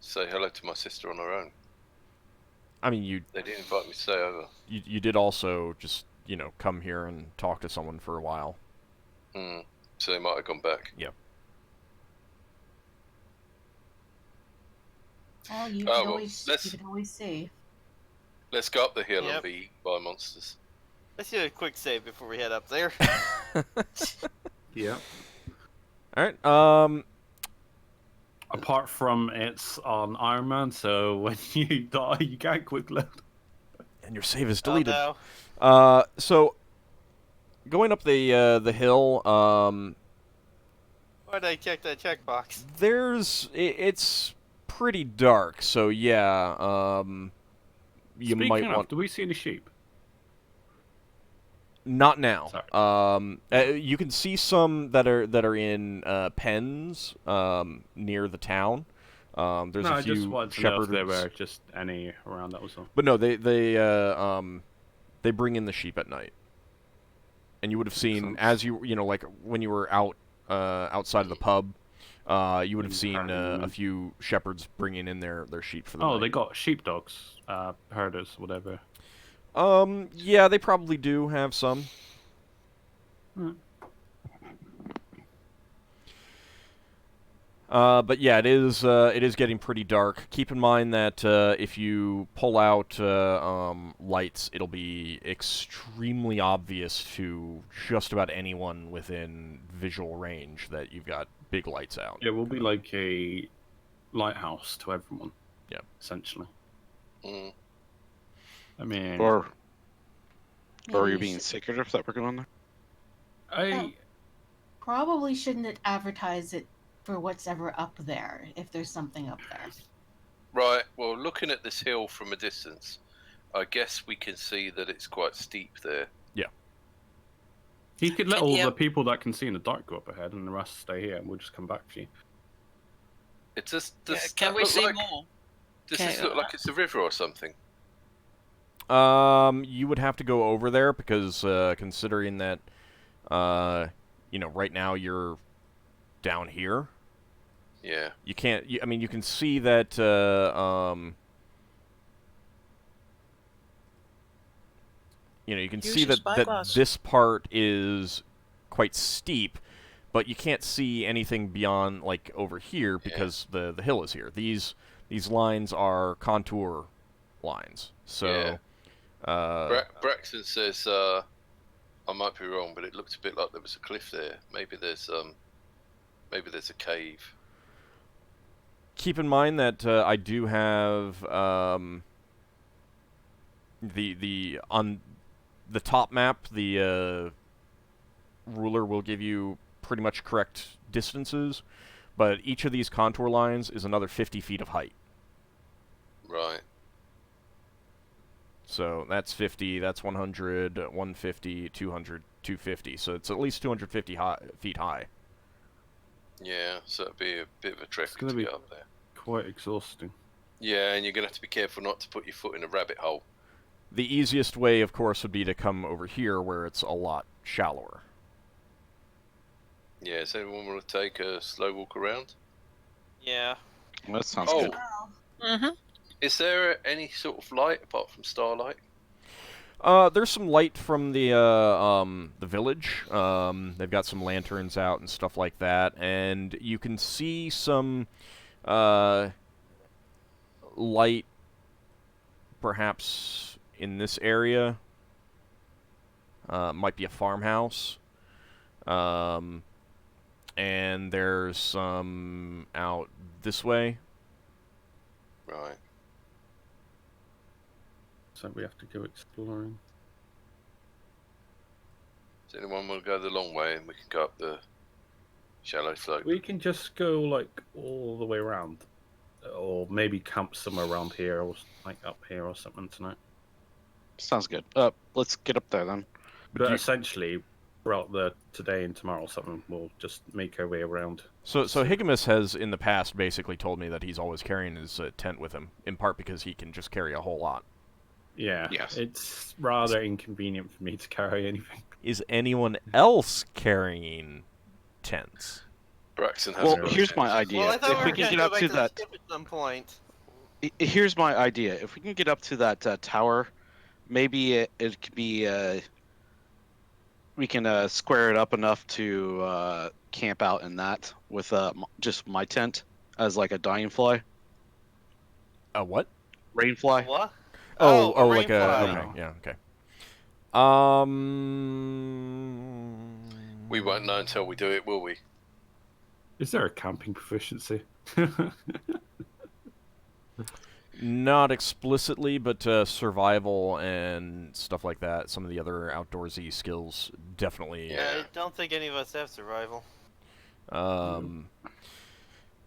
say hello to my sister on her own. I mean, you They didn't invite me to stay over. did also just come here and talk to someone for a while. So they might have gone back. Well, you Oh, can well, always let's- you can always see. Let's go up the hill Yep. and be eaten by monsters. Let's do a quick save before we head up there. Yeah. All right. Apart from it's on Iron Man, so when you die, you can't quick load. And your save is Oh, deleted. no. So going up the hill, Why'd I check that checkbox? it's pretty dark, so yeah, you Speaking might of, want. do we see any sheep? Not now. Sorry. You can see some that are in pens near the town. There's No, a I just few wanted to know if shepherds, there were just any around, that was all. but no, they bring in the sheep at night, and you would have seen as you know like when you were out outside of the pub, you would have seen Herding a them. few shepherds bringing in their sheep for the Oh, night. they got sheepdogs, herders, whatever. Yeah, they probably do have some. Hmm. But yeah, it is getting pretty dark. Keep in mind that if you pull out lights, it'll be extremely obvious to just about anyone within visual range that you've got big lights out. It will be like a lighthouse to everyone. Yeah. Essentially. Mm. I mean, Or Maybe are you you being should- secretive that we're going there? I Probably shouldn't advertise it for what's ever up there, if there's something up there. Right. Well, looking at this hill from a distance, I guess we can see that it's quite steep there. he could let Can all you- the people that can see in the dark go up ahead, and the rest stay here, and we'll just come back for you. It just Yeah, does. can that we look see like, more? Does Okay, this look like it's a river or something? You would have to go over there because considering that, right now you're down here. Yeah. You can't. I mean, you can see that. You can Use see your that spyglass. this part is quite steep, but you can't see anything beyond like over here because the hill is here. These lines are contour lines. So, Braxon says, I might be wrong, but it looked a bit like there was a cliff there. Maybe there's a cave. keep in mind that I do have the on the top map, the ruler will give you pretty much correct distances, but each of these contour lines is another 50 feet of height. Right. So that's 50, that's 100, 150, 200, 250. So it's at least 250 feet high. Yeah. So it'd be a bit of a trek It's to gonna be- get up there. Quite exhausting. Yeah, and you're gonna have to be careful not to put your foot in a rabbit hole. The easiest way, of course, would be to come over here where it's a lot shallower. Yeah. Does anyone want to take a slow walk around? Yeah. That sounds Oh. good. Mm-hmm. Is there any sort of light apart from starlight? There's some light from the village. They've got some lanterns out and stuff like that, and you can see some light, perhaps in this area. Might be a farmhouse. And there's some out this way. Right. So we have to go exploring. Does anyone want to go the long way and we can go up the shallow slope? We can just go like all the way around, or maybe camp somewhere around here, or like up here or something tonight. Sounds good. Let's get up there then. But essentially, throughout the today and tomorrow or something, we'll just make our way around. So Higgimus has in the past basically told me that he's always carrying his tent with him, in part because he can just carry a whole lot. Yeah, Yes. it's rather inconvenient for me to carry anything. Is anyone else carrying tents? Braxon has. Well, a here's my question. idea. Well, I thought If we we were can gonna get go up back to to that, the ship at some point. here's my idea. If we can get up to that tower, maybe it could be. We can square it up enough to camp out in that with just my tent as like a dying fly, A what? rainfly. What? Oh, a like a rainfly. okay, yeah, okay. We won't know until we do it, will we? Is there a camping proficiency? Not explicitly, but survival and stuff like that. Some of the other outdoorsy skills definitely. Yeah. I don't think any of us have survival.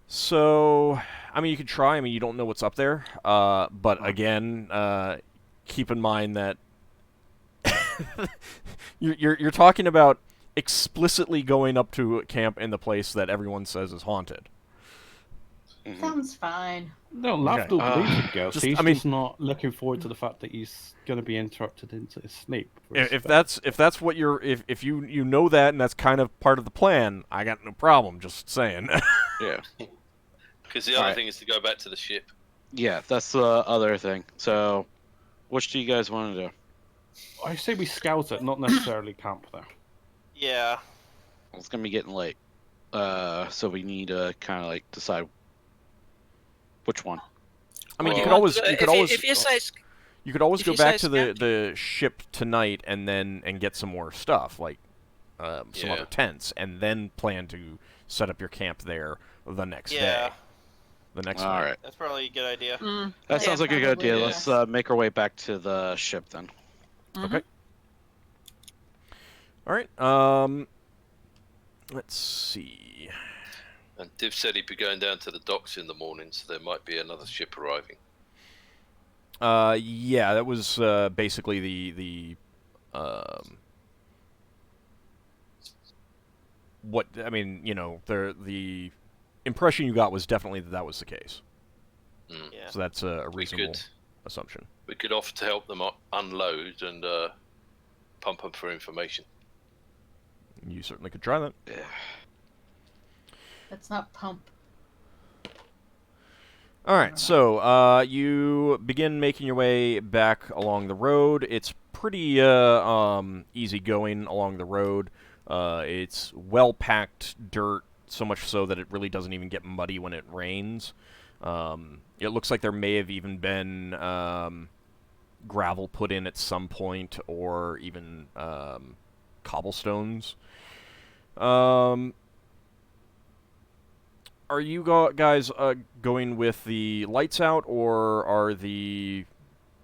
So, I mean, you could try. I mean, you don't know what's up there. But again, keep in mind that you're talking about explicitly going up to a camp in the place that everyone says is haunted. Sounds fine. No, Okay. Lafdul believes it, girls. Just- He's I mean- just not looking forward to the fact that he's going to be interrupted into his sleep. for his If spell. that's what you're if you know that and that's kind of part of the plan, I got no problem. Just saying. Yeah. Because the other Alright. thing is to go back to the ship. Yeah, that's the other thing. So, which do you guys want to do? I say we scout it, not necessarily camp there. Yeah. It's gonna be getting late. So we need to kind of like decide which one. I mean, you Well, could always If you say you could always if go you back say to the, scout- the ship tonight and get some more stuff like some Yeah. other tents and then plan to set up your camp there the next Yeah. day. The next All night. right, That's probably a good idea. Mm, that yeah, sounds like a good idea. probably, Let's yes. make our way back to the ship then. Okay. All right. Let's see. And Div said he'd be going down to the docks in the morning, so there might be another ship arriving. Yeah, that was basically the what I mean, you know, the impression you got was definitely that was the case. Mm. Yeah. So that's a We reasonable could assumption. we could offer to help them unload and pump them for information. You certainly could try that. Yeah. Let's not pump. All right, so you begin making your way back along the road. It's pretty easy going along the road. It's well-packed dirt, so much so that it really doesn't even get muddy when it rains. It looks like there may have even been gravel put in at some point, or even cobblestones. Are you guys going with the lights out, or are the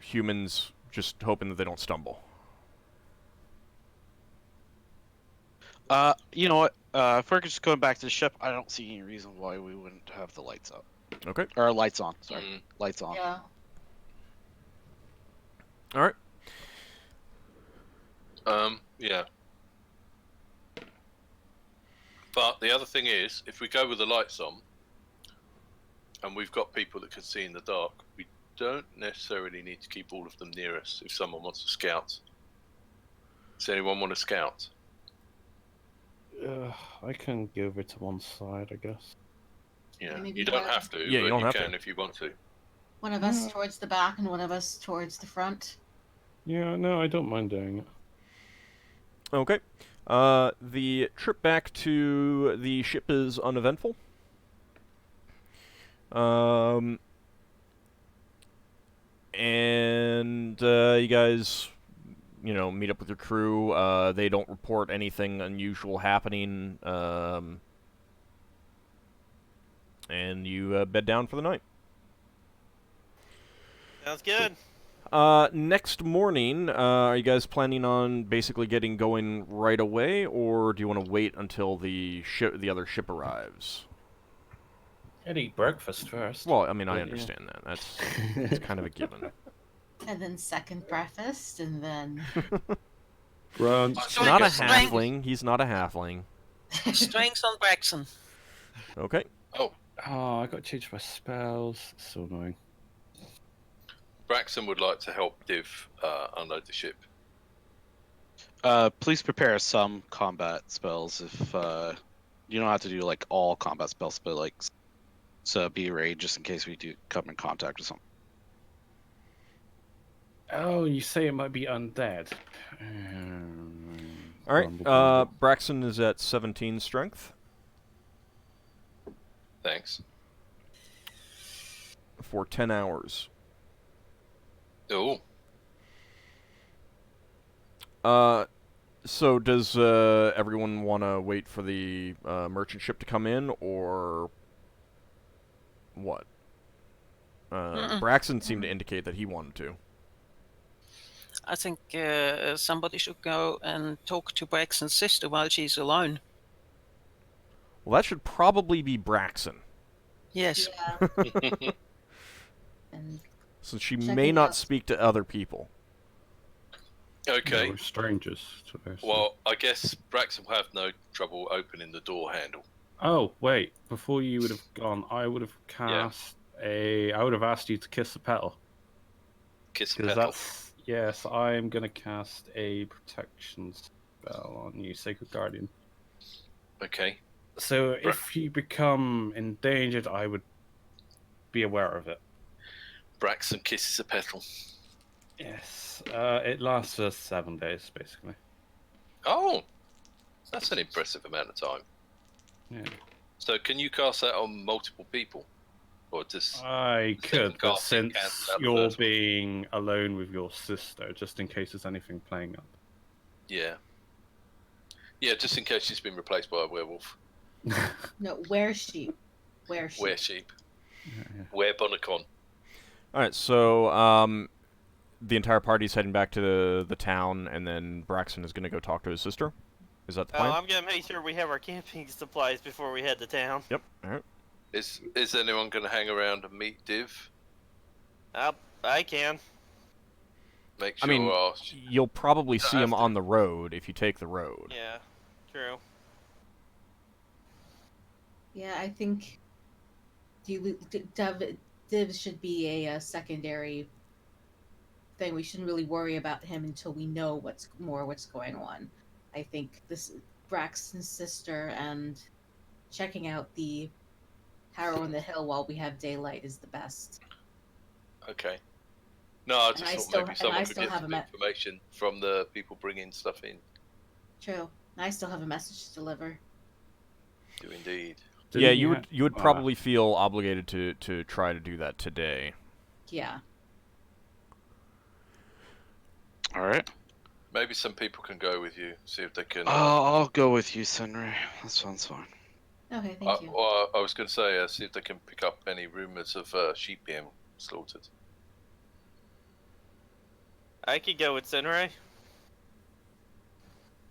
humans just hoping that they don't stumble? You know what? If we're just going back to the ship, I don't see any reason why we wouldn't have the lights up. Okay. Or lights on. Sorry, Mm. lights on. Yeah. All right. Yeah. But the other thing is, if we go with the lights on, and we've got people that can see in the dark, we don't necessarily need to keep all of them near us if someone wants to scout. Does anyone want to scout? I can go over to one side, I guess. Yeah, Maybe you don't one- have to, Yeah, but you don't have can to. if you want to. One of us towards the back and one of us towards the front. Yeah, no, I don't mind doing it. Okay. The trip back to the ship is uneventful. And you guys, you know, meet up with your crew. They don't report anything unusual happening. And you bed down for the night. Sounds good. Next morning, are you guys planning on basically getting going right away, or do you want to wait until the other ship arrives? I'd eat breakfast first. Well, I mean, I Yeah. understand that. That's kind of a given. And then second breakfast, and then Brunch. So Not a Strength. halfling. He's not a halfling. strengths on Braxon. Okay. Oh, I got to change my spells. So annoying. Braxon would like to help Div unload the ship. Please prepare some combat spells. If you don't have to do like all combat spells, but like so be ready just in case we do come in contact with something. Oh, you say it might be undead. All right. Grumble. Braxon is at 17 strength Thanks. for 10 hours. Oh, So does everyone want to wait for the merchant ship to come in, or what? Braxon seemed to indicate that he wanted to. I think somebody should go and talk to Braxon's sister while she's alone. Well, that should probably be Braxon, Yes. Yeah. And since she Checking may not out- speak to other people. Okay. We're strangers to her. So. Well, I guess Braxton will have no trouble opening the door handle. Oh wait! Before you would have gone, I would have cast a. I would have asked you to kiss the petal. Kiss the Because petal. that's yes. I am gonna cast a protection spell on you, Sacred Guardian. Okay. So if you become endangered, I would be aware of it. Braxton kisses the petal. Yes. It lasts for 7 days, basically. Oh, that's an impressive amount of time. Yeah. So can you cast that on multiple people? Or just... I could, but casting since cancels out the you're first one. being alone with your sister, just in case there's anything playing up. Yeah. Yeah, just in case she's been replaced by a werewolf. No, where sheep. Where sheep. Were sheep. Yeah. Were Bonacon. All right, so the entire party's heading back to the town, and then Braxton is going to go talk to his sister. Is that the plan? I'm gonna make sure we have our camping supplies before we head to town. Yep. All right. Is anyone going to hang around and meet Div? I can. Make I sure mean, our... you'll probably see him have to. on the road if you take the road. Yeah, true. Yeah, I think Div should be a secondary thing. We shouldn't really worry about him until we know what's going on. I think this Braxton's sister and checking out the tower on the hill while we have daylight is the best. Okay. No, I And I just still- thought maybe and someone I could still get have some a information from the people bringing stuff in. True. And I still have a message to deliver. Do indeed. Yeah, Didn't you would ha- probably feel obligated to try to do that today. Yeah. All right. Maybe some people can go with you, see if they can... I'll go with you, Sinrae. That sounds fine. Okay, thank you. Well, I was going to say, see if they can pick up any rumours of sheep being slaughtered. I could go with Sinrae.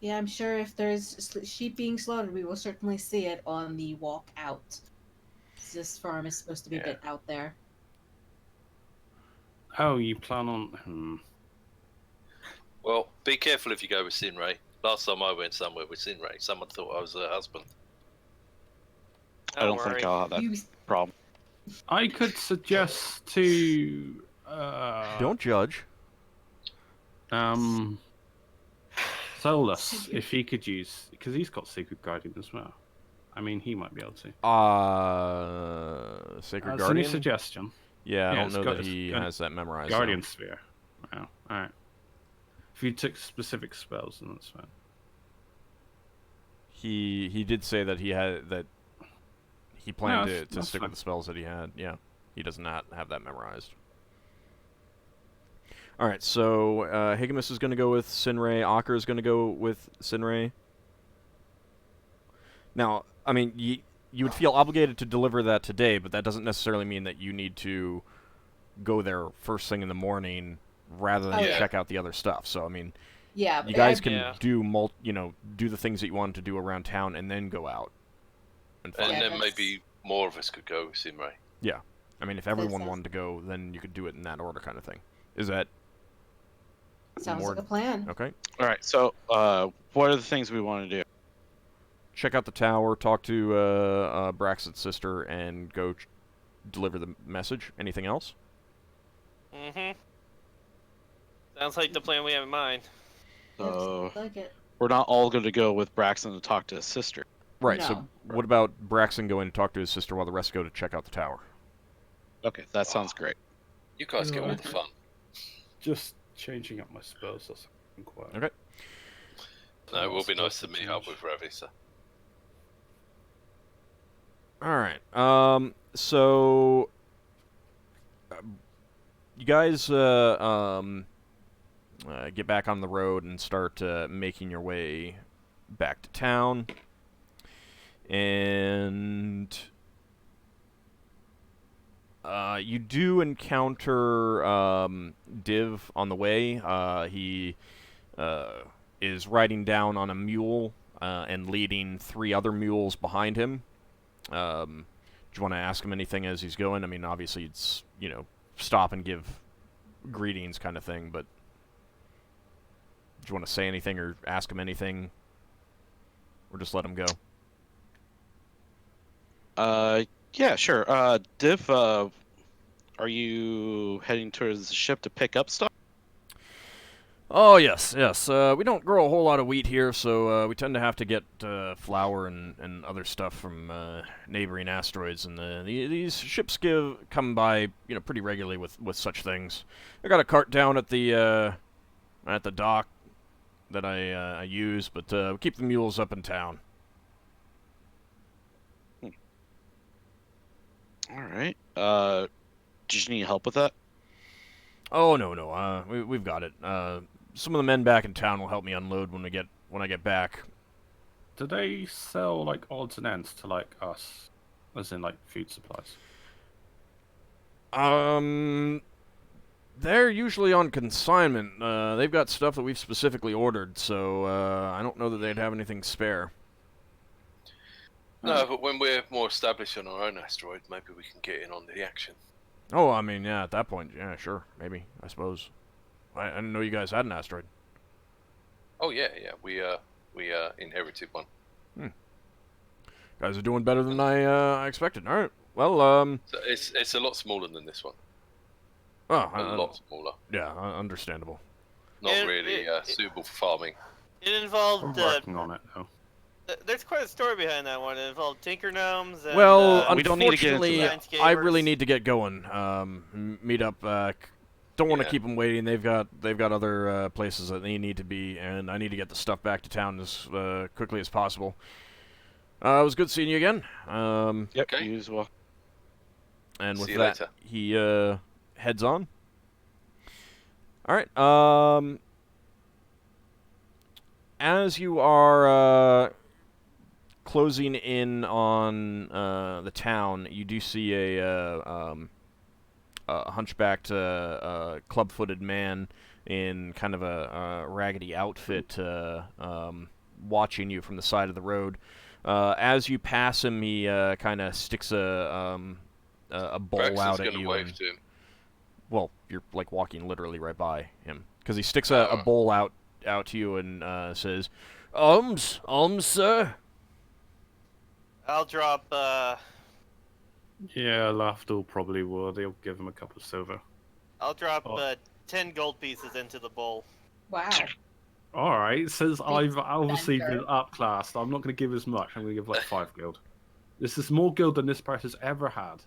Yeah, I'm sure if there's sheep being slaughtered, we will certainly see it on the walk out. This farm is supposed to be a bit out there. Oh, you plan on? Well, be careful if you go with Sinrae. Last time I went somewhere with Sinrae, someone thought I was her husband. I don't worry. think I'll have that You problem. I could suggest to. Don't judge. Solas, if he could use, because he's got Sacred Guardian as well. I mean, he might be able to. Sacred That's a new Guardian? suggestion. Yeah, I Yeah, don't it's know got- that he it's has that memorized. Guardian Sphere. Wow. Alright. If you took specific spells, then that's fine. He did say that he planned to that's stick fine. with the spells that he had. Yeah, he does not have that memorized. All right, so Higgimus is going to go with Sinrae. Ockar is going to go with Sinrae. Now, I mean, you would feel obligated to deliver that today, but that doesn't necessarily mean that you need to go there first thing in the morning rather than Oh, yeah. check out the other stuff. So, I mean, Yeah, you but guys I- can Yeah. do do the things that you want to do around town and then go out and find. And Yeah, then that's- maybe more of us could go with Sinrae. I mean, if everyone sounds- wanted to go, then you could do it in that order, kind of thing. Is that sounds more like a plan. okay? All right. So, what are the things we want to do? Check out the tower, talk to Braxon's sister, and go deliver the message. Anything else? Mm-hmm. Sounds like the plan we have in mind. Yep, So, sounds like it. we're not all going to go with Braxton to talk to his sister. Right. So, No. what about Braxton going to talk to his sister while the rest go to check out the tower? Okay, that sounds great. You guys get all the fun. Just changing up my spells. That's quite. Okay. No, it will be nice to meet up with Ravisa. All right. So you guys get back on the road and start making your way back to town, and You do encounter Div on the way. He is riding down on a mule and leading 3 other mules behind him. Do you want to ask him anything as he's going? I mean, obviously, it's, stop and give greetings kind of thing, but do you want to say anything or ask him anything? Or just let him go? Yeah, sure. Div, are you heading towards the ship to pick up stuff? Oh, yes. We don't grow a whole lot of wheat here, so we tend to have to get flour and other stuff from neighboring asteroids, and these ships come by, pretty regularly with such things. I got a cart down at the dock that I use, but we keep the mules up in town. All right. Did you need help with that? Oh, no. We've got it. Some of the men back in town will help me unload when I get back. Do they sell like odds and ends to like us, as in like food supplies? They're usually on consignment. They've got stuff that we've specifically ordered, so I don't know that they'd have anything spare. No, but when we're more established on our own asteroid, maybe we can get in on the action. Oh, I mean, yeah, at that point, yeah, sure, maybe, I suppose. I didn't know you guys had an asteroid. Oh yeah, we inherited one. Guys are doing better than I expected. All right, well, So it's a lot smaller than this one. Oh, A lot smaller. Yeah, understandable. Not really suitable for farming. It I'm involved. working on it though. There's quite a story behind that one. It involved tinker gnomes. And, Well, we don't need to get into unfortunately, that. I really need to get going. Meet up. Don't want to Yeah. keep them waiting. They've got other places that they need to be, and I need to get the stuff back to town as quickly as possible. It was good seeing you again. Yep, Okay. you as well. And with See you that, later. he heads on. All right. As you are closing in on the town, you do see a hunchbacked, club-footed man in kind of a raggedy outfit watching you from the side of the road. As you pass him, he kind of sticks a bowl Braxon's out at gonna you. wave to him. Well, you're like walking literally right by him because he sticks a bowl out to you and says, "Alms, sir." I'll drop. Yeah, Lafdul probably will. They'll give him a couple of silver. I'll drop Oh. 10 gold pieces into the bowl. Wow. All right, since I've obviously spender. been upclassed, I'm not going to give as much. I'm going to give like 5 guild. This is more guild than this person's ever had.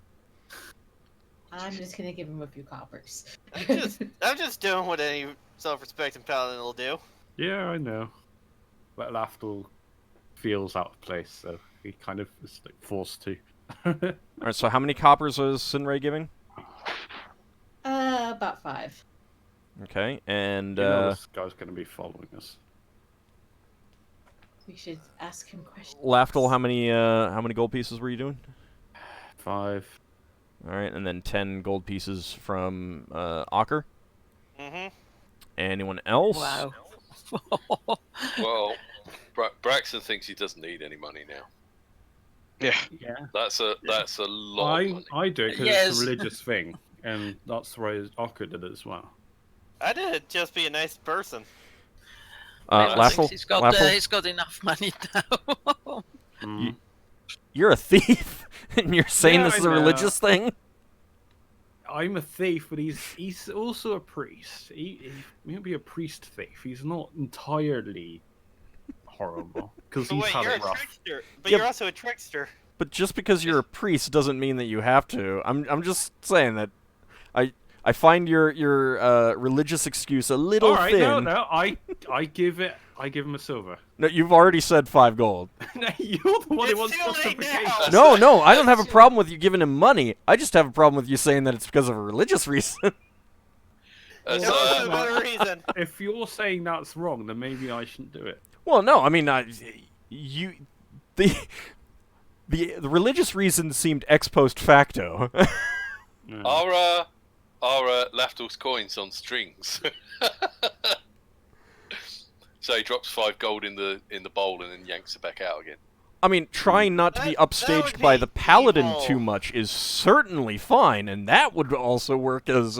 I'm just gonna give him a few coppers. I'm just doing what any self-respecting paladin will do. Yeah, I know. But Lafdul feels out of place, so he kind of is like forced to. All right. So how many coppers is Sinrae giving? About 5. Okay, and You know this guy's going to be following us. We should ask him questions. Lafdul, how many gold pieces were you doing? 5. All right, and then 10 gold pieces from Ockar. Mm-hmm. Anyone else? Wow. Well, Braxon thinks he doesn't need any money now. Yeah. Yeah. That's a lot of money. I do it because Yes. it's a religious thing, and that's why Ockar did it as well. I did it just be a nice person. Lafdul, He's got enough money now. Mm. you're a thief, and you're saying Yeah, this is I a know. religious thing? I'm a thief, but he's also a priest. He might be a priest thief. He's not entirely horrible because But he's wait, had you're it a rough. trickster. But Yeah, you're also a trickster. But just because you're a priest doesn't mean that you have to. I'm just saying that I find your religious excuse a little All right, thin. no, I give him a silver. No, you've already said 5 gold. No, you're the one who It's wants too late justification. now. No, I don't have a problem with you giving him money. I just have a problem with you saying that it's because of a religious reason. As, No, Well, for a better reason. If you're saying that's wrong, then maybe I shouldn't do it. Well, no, I mean, the religious reason seemed ex post facto. Yeah. Are Lafdul's coins on strings? So he drops 5 gold in the bowl and then yanks it back out again. I mean, trying not to be That upstaged would by be the paladin evil. too much is certainly fine, and that would also work as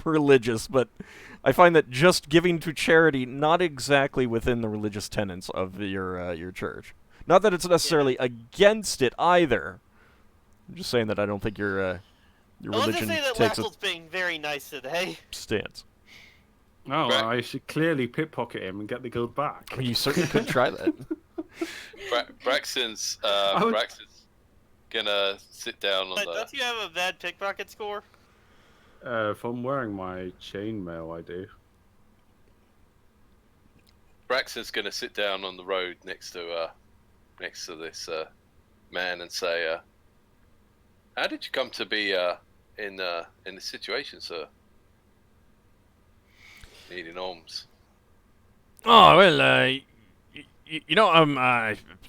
religious, but I find that just giving to charity not exactly within the religious tenets of your church. Not that it's necessarily against it either. I'm just saying that I don't think your Let's just religion say that takes a Lafdul's being very nice today. stance. Oh, Right. I should clearly pickpocket him and get the gold back. I mean, you certainly could try that. Braxon's would- Braxon's gonna sit down on But the. don't you have a bad pickpocket score? If I'm wearing my chainmail, I do. Braxon's gonna sit down on the road next to this man and say, "How did you come to be in this situation, sir? Needing alms." Oh, well, I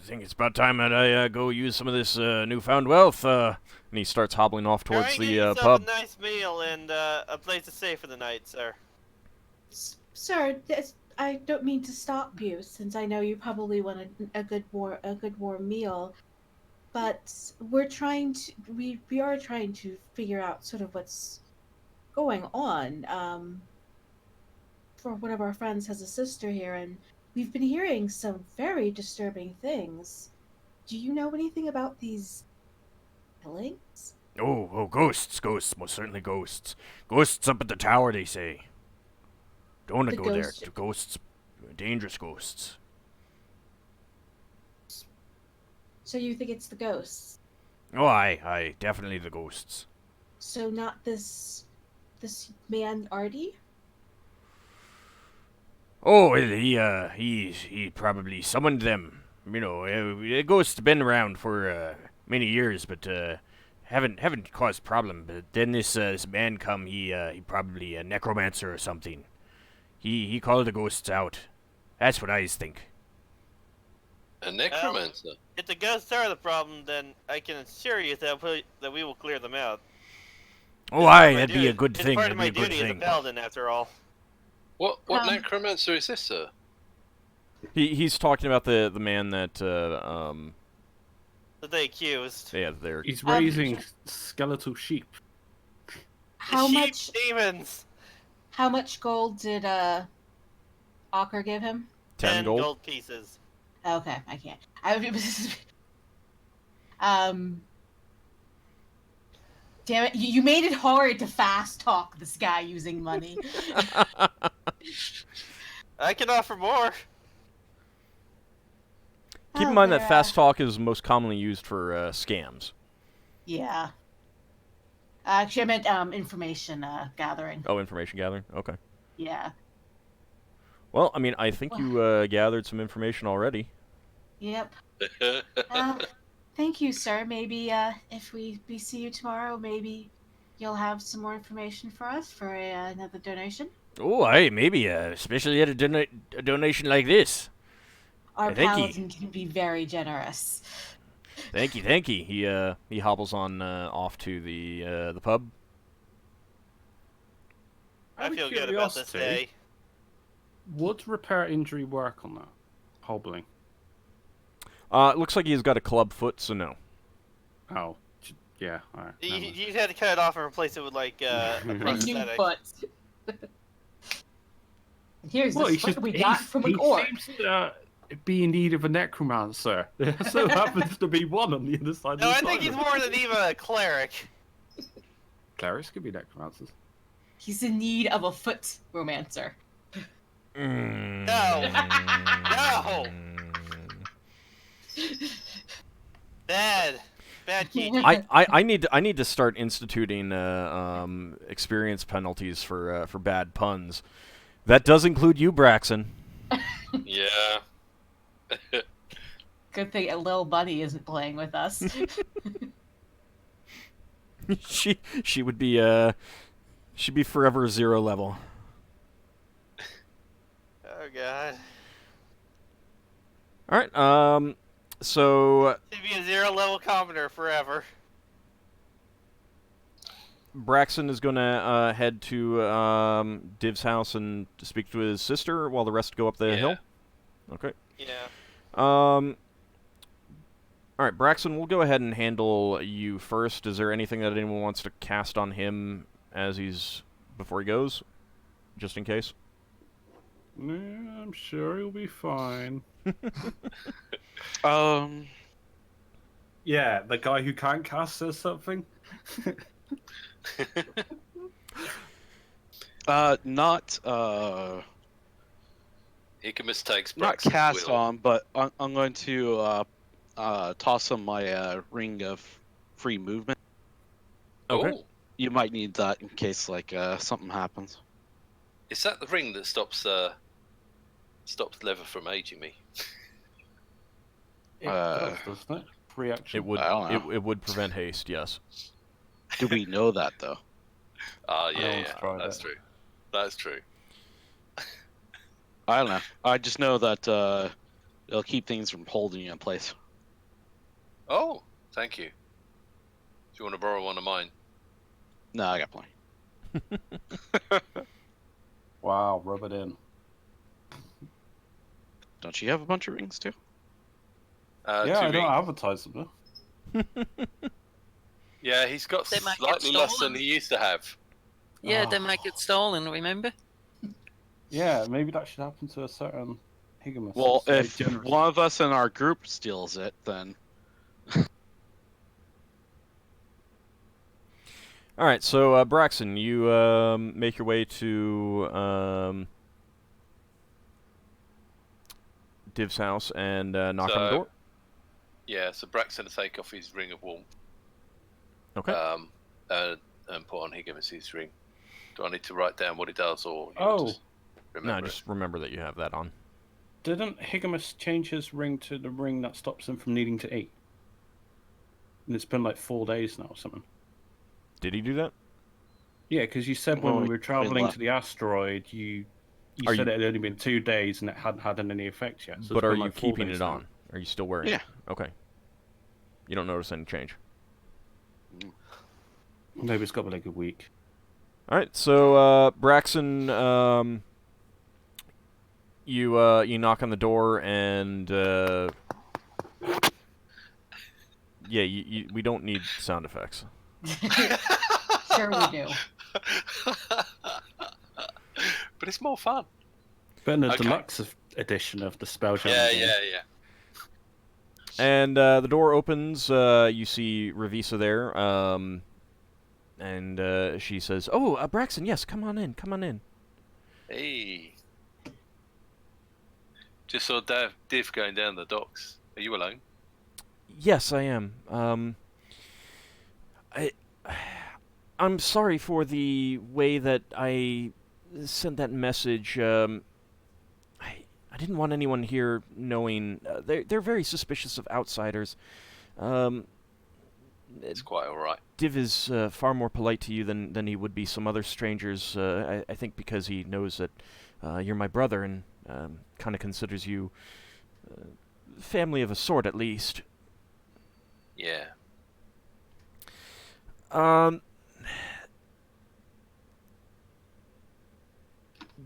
think it's about time that I go use some of this newfound wealth. And he starts hobbling off Try towards and get the yourself pub. a nice meal and a place to stay for the night, sir. Sir, I don't mean to stop you, since I know you probably want a good warm meal, but we are trying to figure out sort of what's going on. For one of our friends has a sister here, and we've been hearing some very disturbing things. Do you know anything about these killings? Oh, ghosts, most certainly ghosts. Ghosts up at the tower, they say. Don't want to The go there. ghosts- The ghosts, dangerous ghosts. So you think it's the ghosts? Oh, aye, definitely the ghosts. So not this man Artie? Oh, well, he probably summoned them. You know, the ghost's been around for many years, but haven't caused problem. But then this man come, he probably a necromancer or something. He called the ghosts out. That's what I think. A necromancer. If the ghosts are the problem, then I can assure you that we will clear them out. Oh, It's part aye, of my that'd be a duty- good it's thing. part of That'd my be a good duty as a thing. paladin, after all. What Um, necromancer is this, sir? He's talking about the man that That they accused. yeah, they're He's raising skeletal sheep. How Sheep much demons. how much gold did Ockar give him? 10 gold. gold pieces. Okay, I can't. Damn it! You made it hard to fast talk this guy using money. I can offer more. Keep in Oh, mind that they're, fast talk is most commonly used for scams. Yeah. Actually, I meant information gathering. Oh, information gathering. Okay. Yeah. Well, I mean, I think you gathered some information already. Yep. Thank you, sir. Maybe if we see you tomorrow, maybe you'll have some more information for us for another donation. Oh, aye, maybe, especially at a donation like this. Our Thank you. paladin can be very generous. Thank you. He hobbles on off to the pub. I Out of feel good about this curiosity, day. Would repair injury work on that? Hobbling. It looks like he's got a club foot, so no. Oh, yeah. All right. never mind. You had to cut it off and replace it with like a A new prosthetic. foot. Here's Well, the foot we got from he a orc. seems to be in need of a necromancer. There so happens to be one on the other side No, of I the think he's more than even a cleric. Clerics could be necromancers. He's in need of a foot romancer. No. Bad key. I need to start instituting experience penalties for bad puns. That does include you, Braxon. Yeah. Good thing a little bunny isn't playing with us. she would be she'd be forever 0 level. Oh god. All right. So He'd be a 0 level commoner forever. Braxon is going to head to Div's house and speak to his sister while the rest go up the hill? Okay. Yeah. All right, Braxon, we'll go ahead and handle you first. Is there anything that anyone wants to cast on him before he goes? Just in case? Yeah, I'm sure he'll be fine. Yeah, the guy who can't cast says something. Higgimus takes not Braxon's cast will. on, but I'm going to toss him my ring of free movement. Okay. Oh, You might need that in case something happens. is that the ring that stops Lever from aging me? It does, doesn't it? Free action. It would. I don't know. It would prevent haste. Yes. Do we know that though? Yeah, that's true. That's true. I don't know. I just know that it'll keep things from holding you in place. Oh, thank you. Do you want to borrow one of mine? No, I got plenty. Wow, rub it in. Don't you have a bunch of rings too? Yeah, 2 I don't rings. advertise them. Though. Yeah, he's got They might get slightly less stolen. than he used to have. Yeah, they might get stolen, remember? Yeah, maybe that should happen to a certain Higgimus. Well, It's very if generous. one of us in our group steals it, then All right, so Braxon, you make your way to Div's house and knock on the door. Yeah, so Braxton will take off his ring of warmth. Okay. And put on Higgimus's ring. Do I need to write down what it does, or just remember No, just remember that you have that on. Didn't Higgimus change his ring to the ring that stops him from needing to eat? And it's been like 4 days now or something. Did he do that? Yeah, because you said Well, when we we were traveling left. to the asteroid, you Are said you- it had only been 2 days and it hadn't had any effects yet. So But it's are been you like 4 keeping days it now. on? Are you still wearing Yeah. it? Okay. You don't notice any change. Maybe it's got like a week. All right, so Braxon, you knock on the door and yeah, we don't need sound effects. Sure we do. But it's more fun. But in the Okay. deluxe edition of the Spelljammer Yeah, game. yeah. And the door opens. You see Revisa there, and she says, "Oh, Braxon, yes, come on in, come on in." Hey. Just saw Div going down the docks. Are you alone? Yes, I am. I'm sorry for the way that I sent that message. I didn't want anyone here knowing. They're very suspicious of outsiders. It's quite all right. Div is far more polite to you than he would be some other strangers. I think because he knows that you're my brother and kind of considers you family of a sort, at least. Yeah.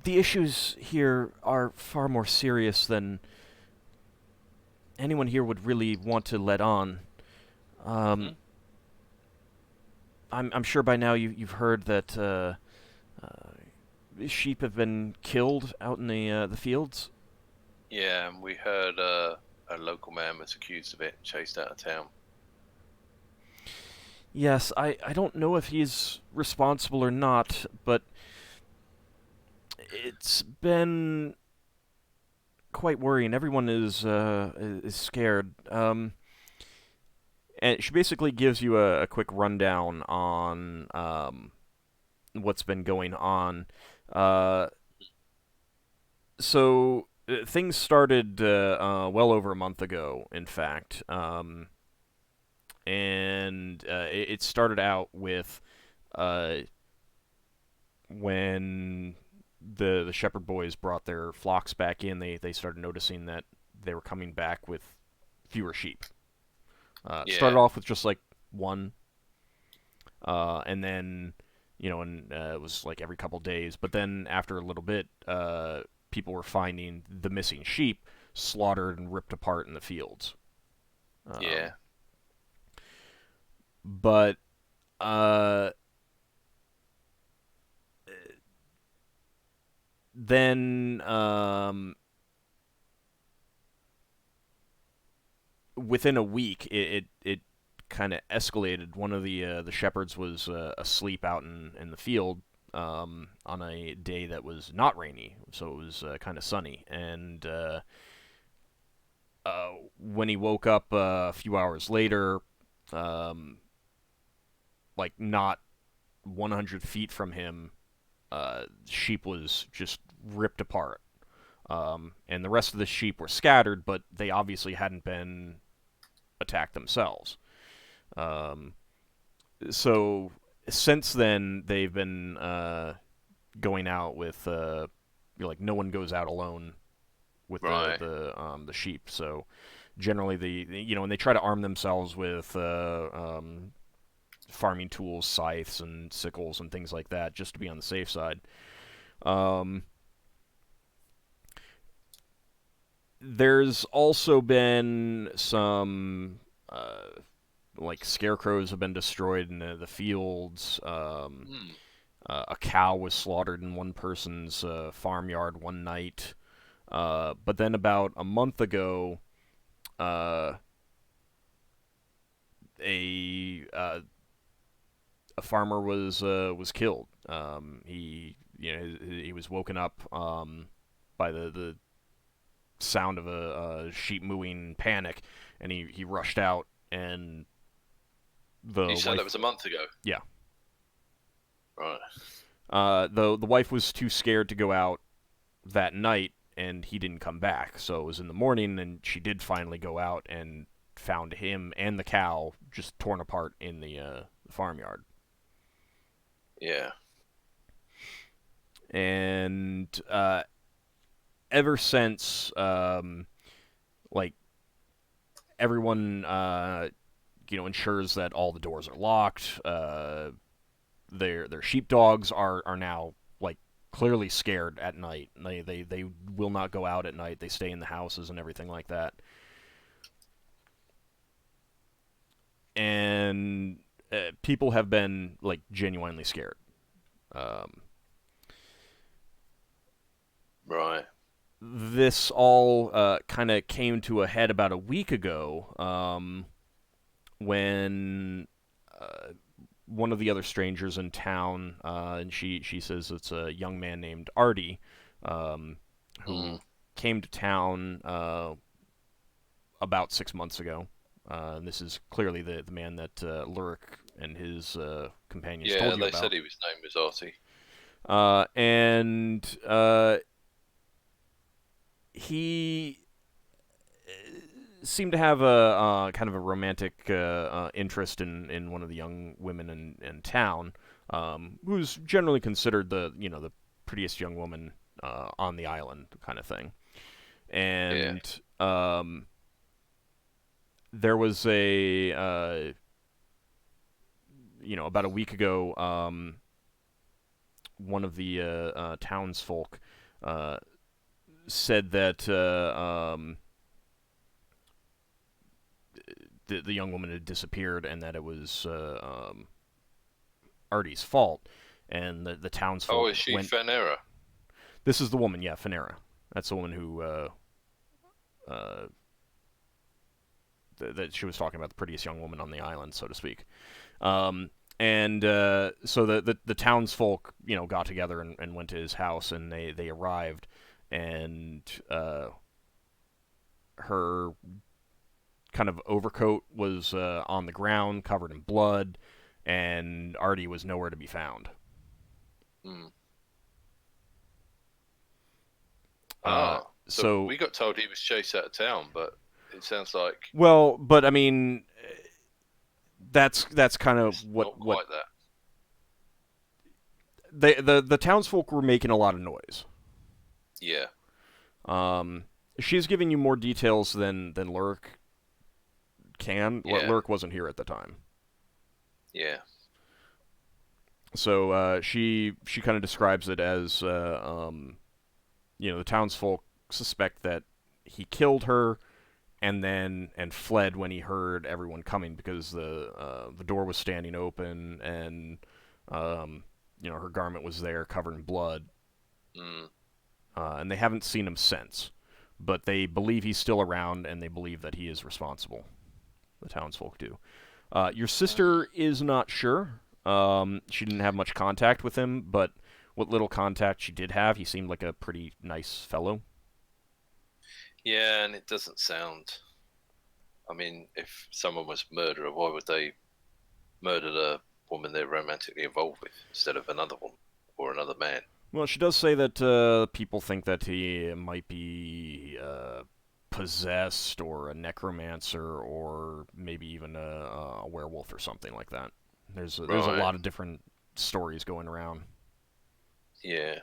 The issues here are far more serious than anyone here would really want to let on. I'm sure by now you've heard that sheep have been killed out in the fields. Yeah, and we heard a local man was accused of it and chased out of town. Yes, I don't know if he's responsible or not, but it's been quite worrying. Everyone is scared. And she basically gives you a quick rundown on what's been going on. So things started well over a month ago, in fact. And it started out with when the shepherd boys brought their flocks back in. They started noticing that they were coming back with fewer sheep. Started off with just like one. and then, and it was like every couple days. But then after a little bit, people were finding the missing sheep slaughtered and ripped apart in the fields. Yeah. But then within a week, it kind of escalated. One of the shepherds was asleep out in the field on a day that was not rainy, so it was kind of sunny. And when he woke up a few hours later, like not 100 feet from him, sheep was just ripped apart. And the rest of the sheep were scattered, but they obviously hadn't been attacked themselves. So since then, they've been going out with like no one goes out alone with Right. the sheep. So generally, and they try to arm themselves with farming tools, scythes and sickles and things like that, just to be on the safe side. There's also been some like scarecrows have been destroyed in the fields. A cow was slaughtered in one person's farmyard one night. But then about a month ago, a farmer was killed. He was woken up by the sound of a sheep mooing, panic, and he rushed out, and You said that was a month ago? Yeah. Right. The wife was too scared to go out that night, and he didn't come back. So it was in the morning, and she did finally go out and found him and the cow just torn apart in the farmyard. Yeah. And ever since, like, everyone, ensures that all the doors are locked. Their sheepdogs are now, like, clearly scared at night. They will not go out at night. They stay in the houses and everything like that. And people have been, like, genuinely scared. Right. This all kind of came to a head about a week ago, when one of the other strangers in town, and she says it's a young man named Artie, who came to town about 6 months ago. And this is clearly the man that Luric and his companions told you about. Yeah, they said his name was Artie. And he seemed to have a kind of a romantic interest in one of the young women in town, who's generally considered the prettiest young woman on the island, kind of thing. And there was about a week ago, one of the townsfolk said that the young woman had disappeared, and that it was Artie's fault. And the townsfolk. Oh, is she Fenera? This is the woman, yeah, Fenera. That's the woman who that she was talking about, the prettiest young woman on the island, so to speak. And so the townsfolk, got together and went to his house, and they arrived, and her kind of overcoat was on the ground, covered in blood, and Artie was nowhere to be found. So we got told he was chased out of town, but it sounds like... Well, but I mean, that's kind of not quite that. The townsfolk were making a lot of noise. Yeah. She's giving you more details than can. Yeah. Lurk wasn't here at the time. Yeah. So she kind of describes it as, the townsfolk suspect that he killed her and fled when he heard everyone coming because the door was standing open and her garment was there covered in blood. Mm. And they haven't seen him since, but they believe he's still around and they believe that he is responsible. The townsfolk do. Your sister is not sure. She didn't have much contact with him, but what little contact she did have, he seemed like a pretty nice fellow. Yeah, and it doesn't sound. I mean, if someone was a murderer, why would they murder the woman they're romantically involved with instead of another woman or another man? Well, she does say that people think that he might be possessed or a necromancer or maybe even a werewolf or something like that. There's a Right. lot of different stories going around. Yeah.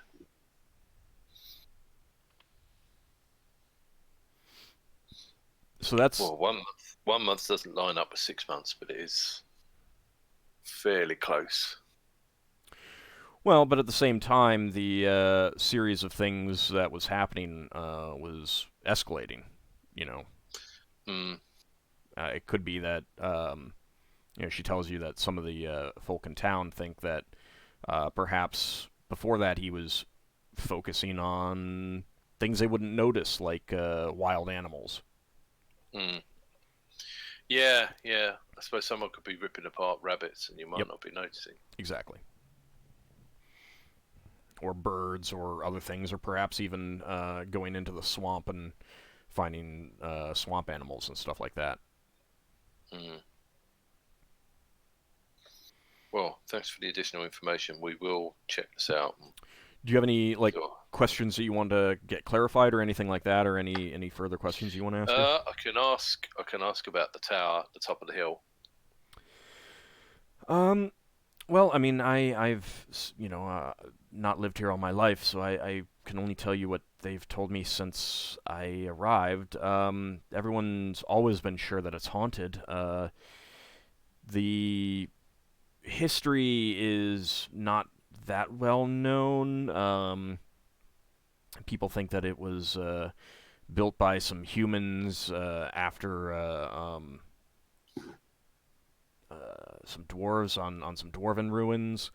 So that's Well, 1 month. 1 month doesn't line up with 6 months, but it is fairly close. well, but at the same time, the series of things that was happening was escalating. You know, Mm. it could be that she tells you that some of the folk in town think that perhaps before that he was focusing on things they wouldn't notice, like wild animals. Mm. Yeah. I suppose someone could be ripping apart rabbits and you might Yep. not be noticing. Exactly. Or birds or other things, or perhaps even going into the swamp and finding swamp animals and stuff like that. Mm. Well, thanks for the additional information. We will check this out. Do you have any Sure. questions that you want to get clarified, or anything like that, or any further questions you want to ask her? I can ask about the tower, the top of the hill. Well, I mean, I've not lived here all my life, so I can only tell you what they've told me since I arrived. Everyone's always been sure that it's haunted. The history is not that well known. People think that it was built by some humans after some dwarves on some dwarven ruins.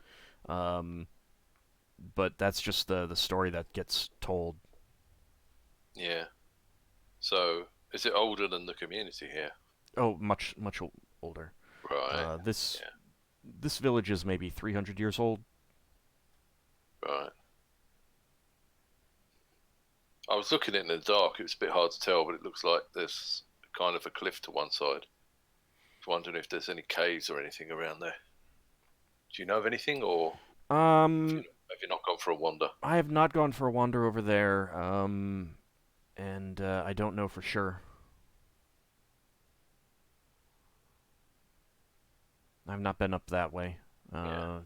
But that's just the story that gets told. Yeah. So, is it older than the community here? Oh, much older. Right. This Yeah. this village is maybe 300 years old. Right. I was looking at it in the dark. It was a bit hard to tell, but it looks like there's kind of a cliff to one side. I was wondering if there's any caves or anything around there. Do you know of anything, or have you not gone for a wander? I have not gone for a wander over there, and I don't know for sure. I've not been up that way. Yeah.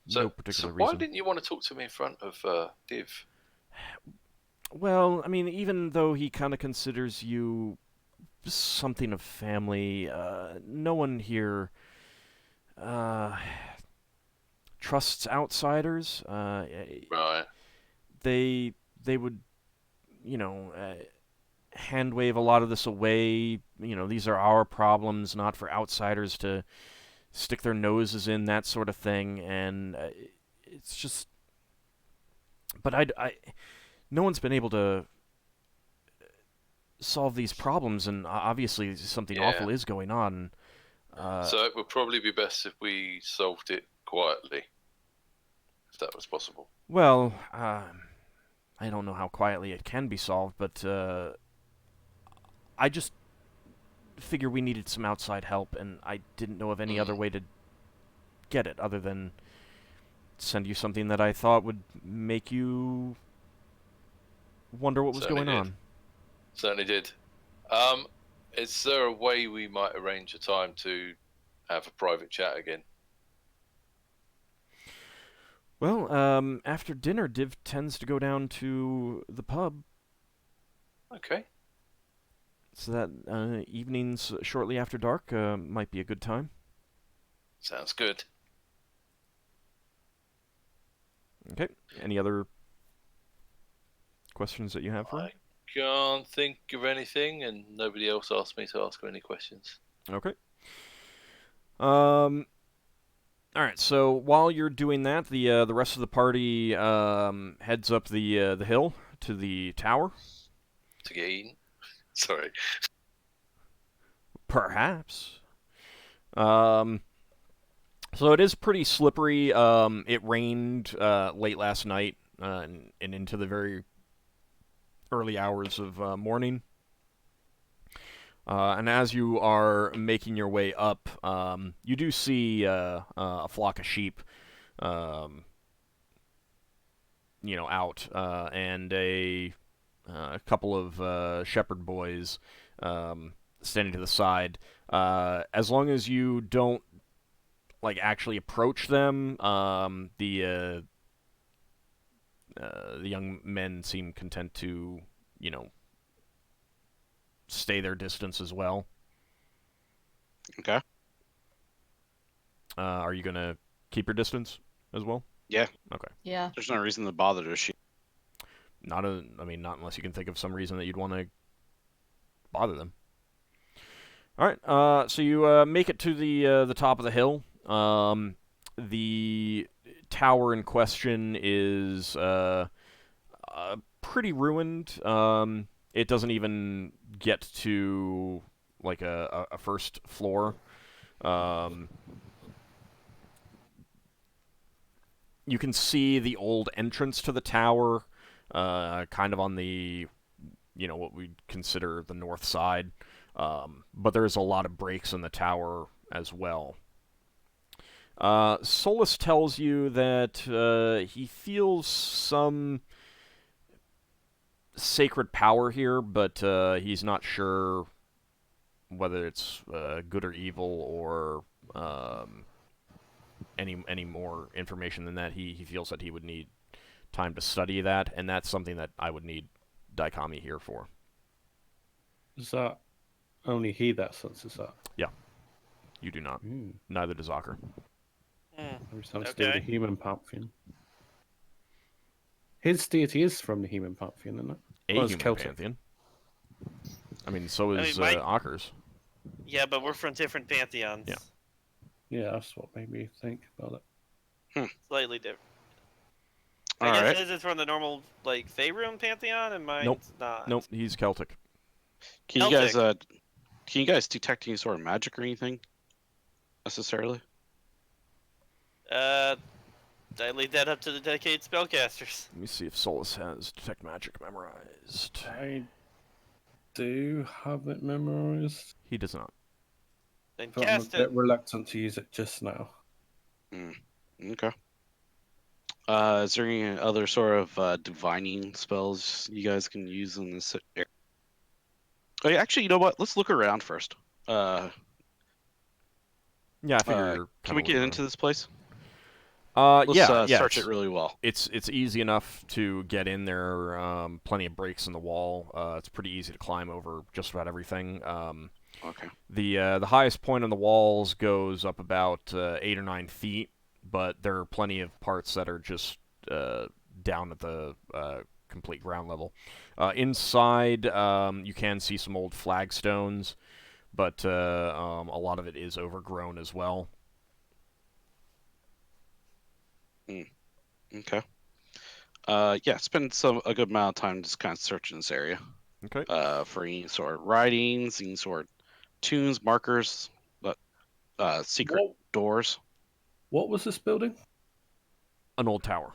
No particular so why reason. didn't you want to talk to me in front of Div? Well, I mean, even though he kind of considers you something of family, no one here trusts outsiders. Right. They would, hand wave a lot of this away. These are our problems, not for outsiders to stick their noses in, that sort of thing. And it's just, but no one's been able to solve these problems, and obviously something Yeah. awful is going on. So it would probably be best if we solved it quietly, if that was possible. Well, I don't know how quietly it can be solved, but I just figure we needed some outside help, and I didn't know of any other way to get it other than send you something that I thought would make you wonder what was Certainly going did. on. Certainly did. Is there a way we might arrange a time to have a private chat again? Well, after dinner, Div tends to go down to the pub, Okay. so that evenings shortly after dark might be a good time. Sounds good. Okay. Any other questions that you have for him? I can't think of anything, and nobody else asked me to ask him any questions. Okay. All right. So while you're doing that, the rest of the party heads up the hill to the tower. To get eaten. Sorry. Perhaps. So it is pretty slippery. It rained late last night and into the very early hours of morning. And as you are making your way up, you do see a flock of sheep, out, and a couple of shepherd boys standing to the side. As long as you don't actually approach them, the young men seem content to, stay their distance as well. Okay. Are you gonna keep your distance as well? Yeah. Okay. Yeah. There's no reason to bother to shoot. Not unless you can think of some reason that you'd want to bother them. All right. So you make it to the top of the hill. The tower in question is pretty ruined. It doesn't even get to a first floor. You can see the old entrance to the tower, kind of on the, what we'd consider the north side. But there's a lot of breaks in the tower as well. Solas tells you that he feels some sacred power here, but he's not sure whether it's good or evil or any more information than that. He feels that he would need time to study that, and that's something that I would need Daikami here for. Is that only he that senses that? Yeah. You do not. Neither does Ockar. Maybe something to do with the human pantheon. His deity is from the human pantheon, isn't it? A Well, it's human Celtic. pantheon. I mean, so is my- Ockar's. Yeah, but we're from different pantheons. Yeah. Yeah, that's what made me think about it. Slightly different. All I guess right. his is from the normal Faerun pantheon, and mine's not. Nope, he's Celtic. Can you guys detect any sort of magic or anything necessarily? I leave that up to the dedicated spellcasters. Let me see if Solas has Detect Magic memorized. I do have it memorized, He does not. Then but I'm a cast it. bit reluctant to use it just now. Okay. Is there any other sort of divining spells you guys can use in this area? Oh, yeah, actually, you know what? Let's look around first. Yeah, I figure. Can we get into this place? Let's Search it really well. It's easy enough to get in there. Plenty of breaks in the wall. It's pretty easy to climb over just about everything. Okay. The highest point on the walls goes up about 8 or 9 feet, but there are plenty of parts that are just down at the complete ground level. Inside, you can see some old flagstones, but a lot of it is overgrown as well. Okay. Spend a good amount of time just kind of searching this area. Okay. For any sort of writings, any sort of tunes, markers, secret doors. What was this building? An old tower.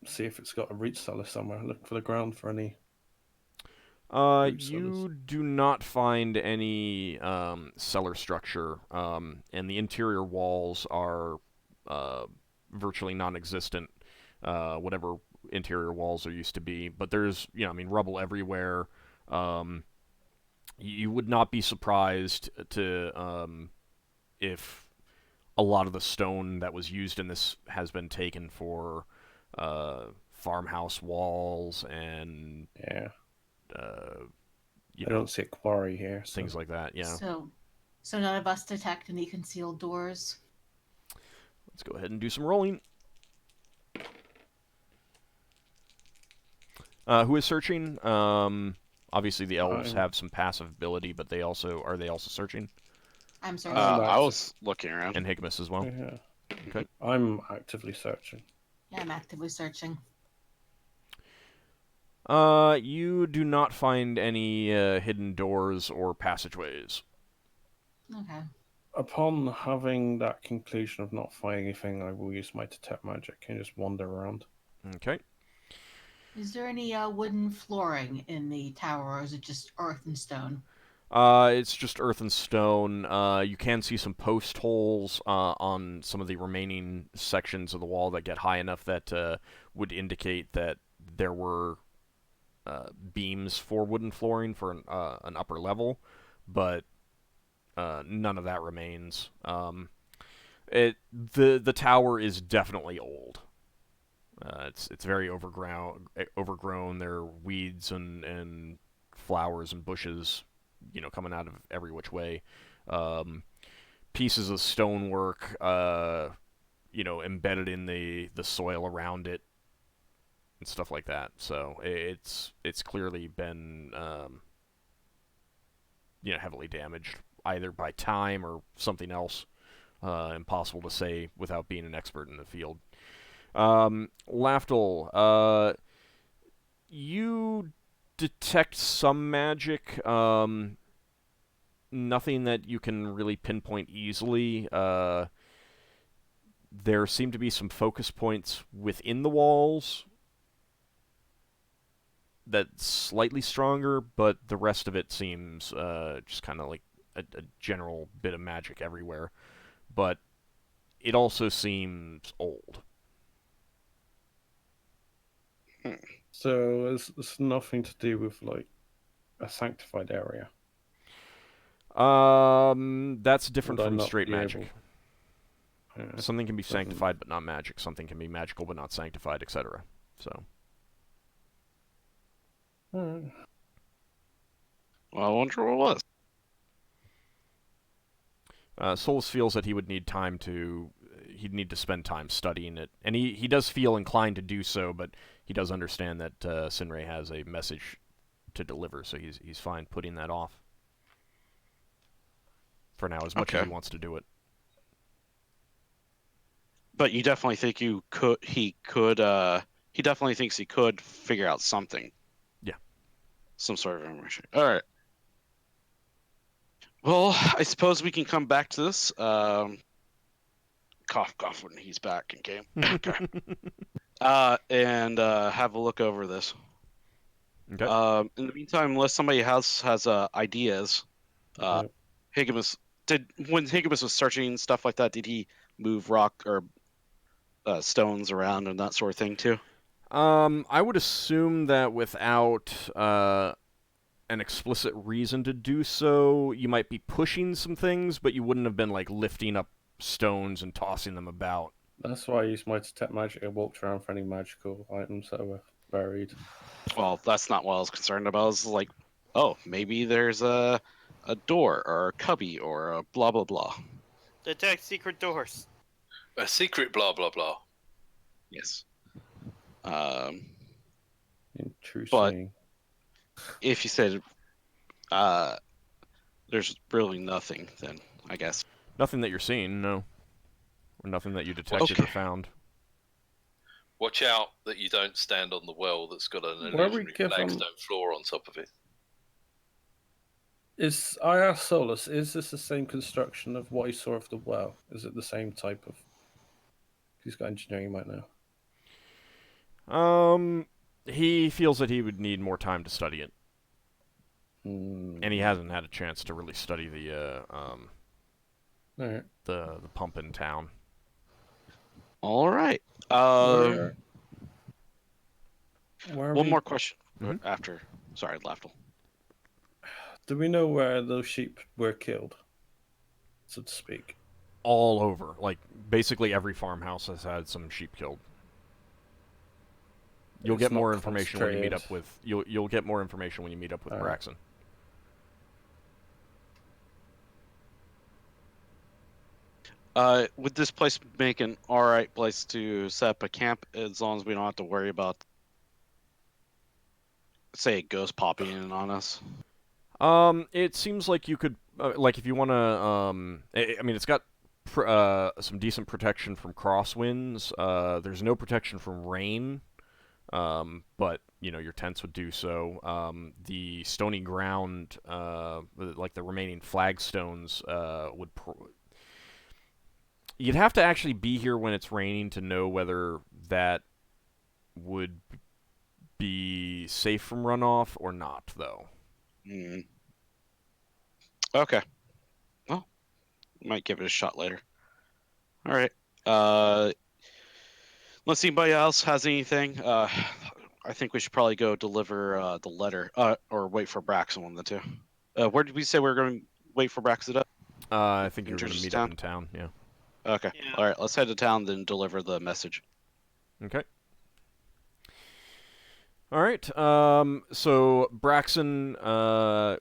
See if it's got a root cellar somewhere. Look for the ground for any. You do not find any cellar structure, and the interior walls are virtually non-existent, whatever interior walls there used to be. But there's, rubble everywhere. You would not be surprised if a lot of the stone that was used in this has been taken for farmhouse walls and I don't see a quarry here. So. Things like that, yeah. So none of us detect any concealed doors? Let's go ahead and do some rolling. Who is searching? Obviously the elves have some passive ability, but are they also searching? I'm searching. I was looking around. And Higgimus as well. Yeah. Okay. I'm actively searching. Yeah, I'm actively searching. You do not find any hidden doors or passageways. Okay. Upon having that conclusion of not finding anything, I will use my detect magic and just wander around. Okay. Is there any wooden flooring in the tower, or is it just earth and stone? It's just earth and stone. You can see some post holes on some of the remaining sections of the wall that get high enough that would indicate that there were beams for wooden flooring for an upper level, but none of that remains. The tower is definitely old. It's very overgrown. There are weeds and flowers and bushes, coming out of every which way. Pieces of stonework, embedded in the soil around it, and stuff like that. So it's clearly been, heavily damaged, either by time or something else. Impossible to say without being an expert in the field. Lafdul, you detect some magic, nothing that you can really pinpoint easily. There seem to be some focus points within the walls that's slightly stronger, but the rest of it seems just kind of like a general bit of magic everywhere. But it also seems old. So it's nothing to do with like a sanctified area. That's different Would I from not straight be magic. Something can be doesn't- sanctified but not magic. Something can be magical but not sanctified, etc. So. Well, I wonder what it was. Solas feels that he'd need to spend time studying it, and he does feel inclined to do so, but he does understand that Sinrae has a message to deliver, so he's fine putting that off for now, as much as he wants to do it. But you definitely think he definitely thinks he could figure out something. Yeah. Some sort of information. All right. Well, I suppose we can come back to this. Cough, cough when he's back in game. Okay. And have a look over this. Okay. In the meantime, unless somebody has ideas, Higgimus when Higgimus was searching stuff like that, did he move rock or stones around and that sort of thing too? I would assume that without an explicit reason to do so, you might be pushing some things, but you wouldn't have been like lifting up stones and tossing them about. That's why I used my detect magic and walked around for any magical items that were buried. Well, that's not what I was concerned about. I was like, oh, maybe there's a door or a cubby or a blah blah blah. Detect secret doors. A secret blah blah blah. Yes. Interesting. If you said there's really nothing, then I guess Nothing that you're seeing, no. Or nothing that you detected or found. Watch out that you don't stand on the well that's got an Where we illusionary give flagstone floor on top of it. I asked Solas, is this the same construction of what he saw of the well? Is it the same type of... He's got engineering, you might know. He feels that he would need more time to study it. And he hasn't had a chance to really study the pump in town. All right. Where One more question Mm-hmm. after. Sorry, Lafdul. Do we know where those sheep were killed, so to speak? All over. Like, basically every farmhouse has had some sheep killed. You'll get more information when you meet up with... You'll get more information when you meet up with Braxon. Would this place make an alright place to set up a camp as long as we don't have to worry about, say, a ghost popping in on us? It seems like you could, like, if you want to, I mean, it's got some decent protection from crosswinds. There's no protection from rain, but your tents would do so. The stony ground, like the remaining flagstones, would. You'd have to actually be here when it's raining to know whether that would be safe from runoff or not, though. Mm. Okay. Well, might give it a shot later. All right. Unless anybody else has anything, I think we should probably go deliver the letter, or wait for Braxon, one of the two. Where did we say we were going to wait for Braxon at? I think you're going to George's meet town? up in town, yeah. Okay. Yeah. All right. Let's head to town, then deliver the message. Okay. All right. So Braxon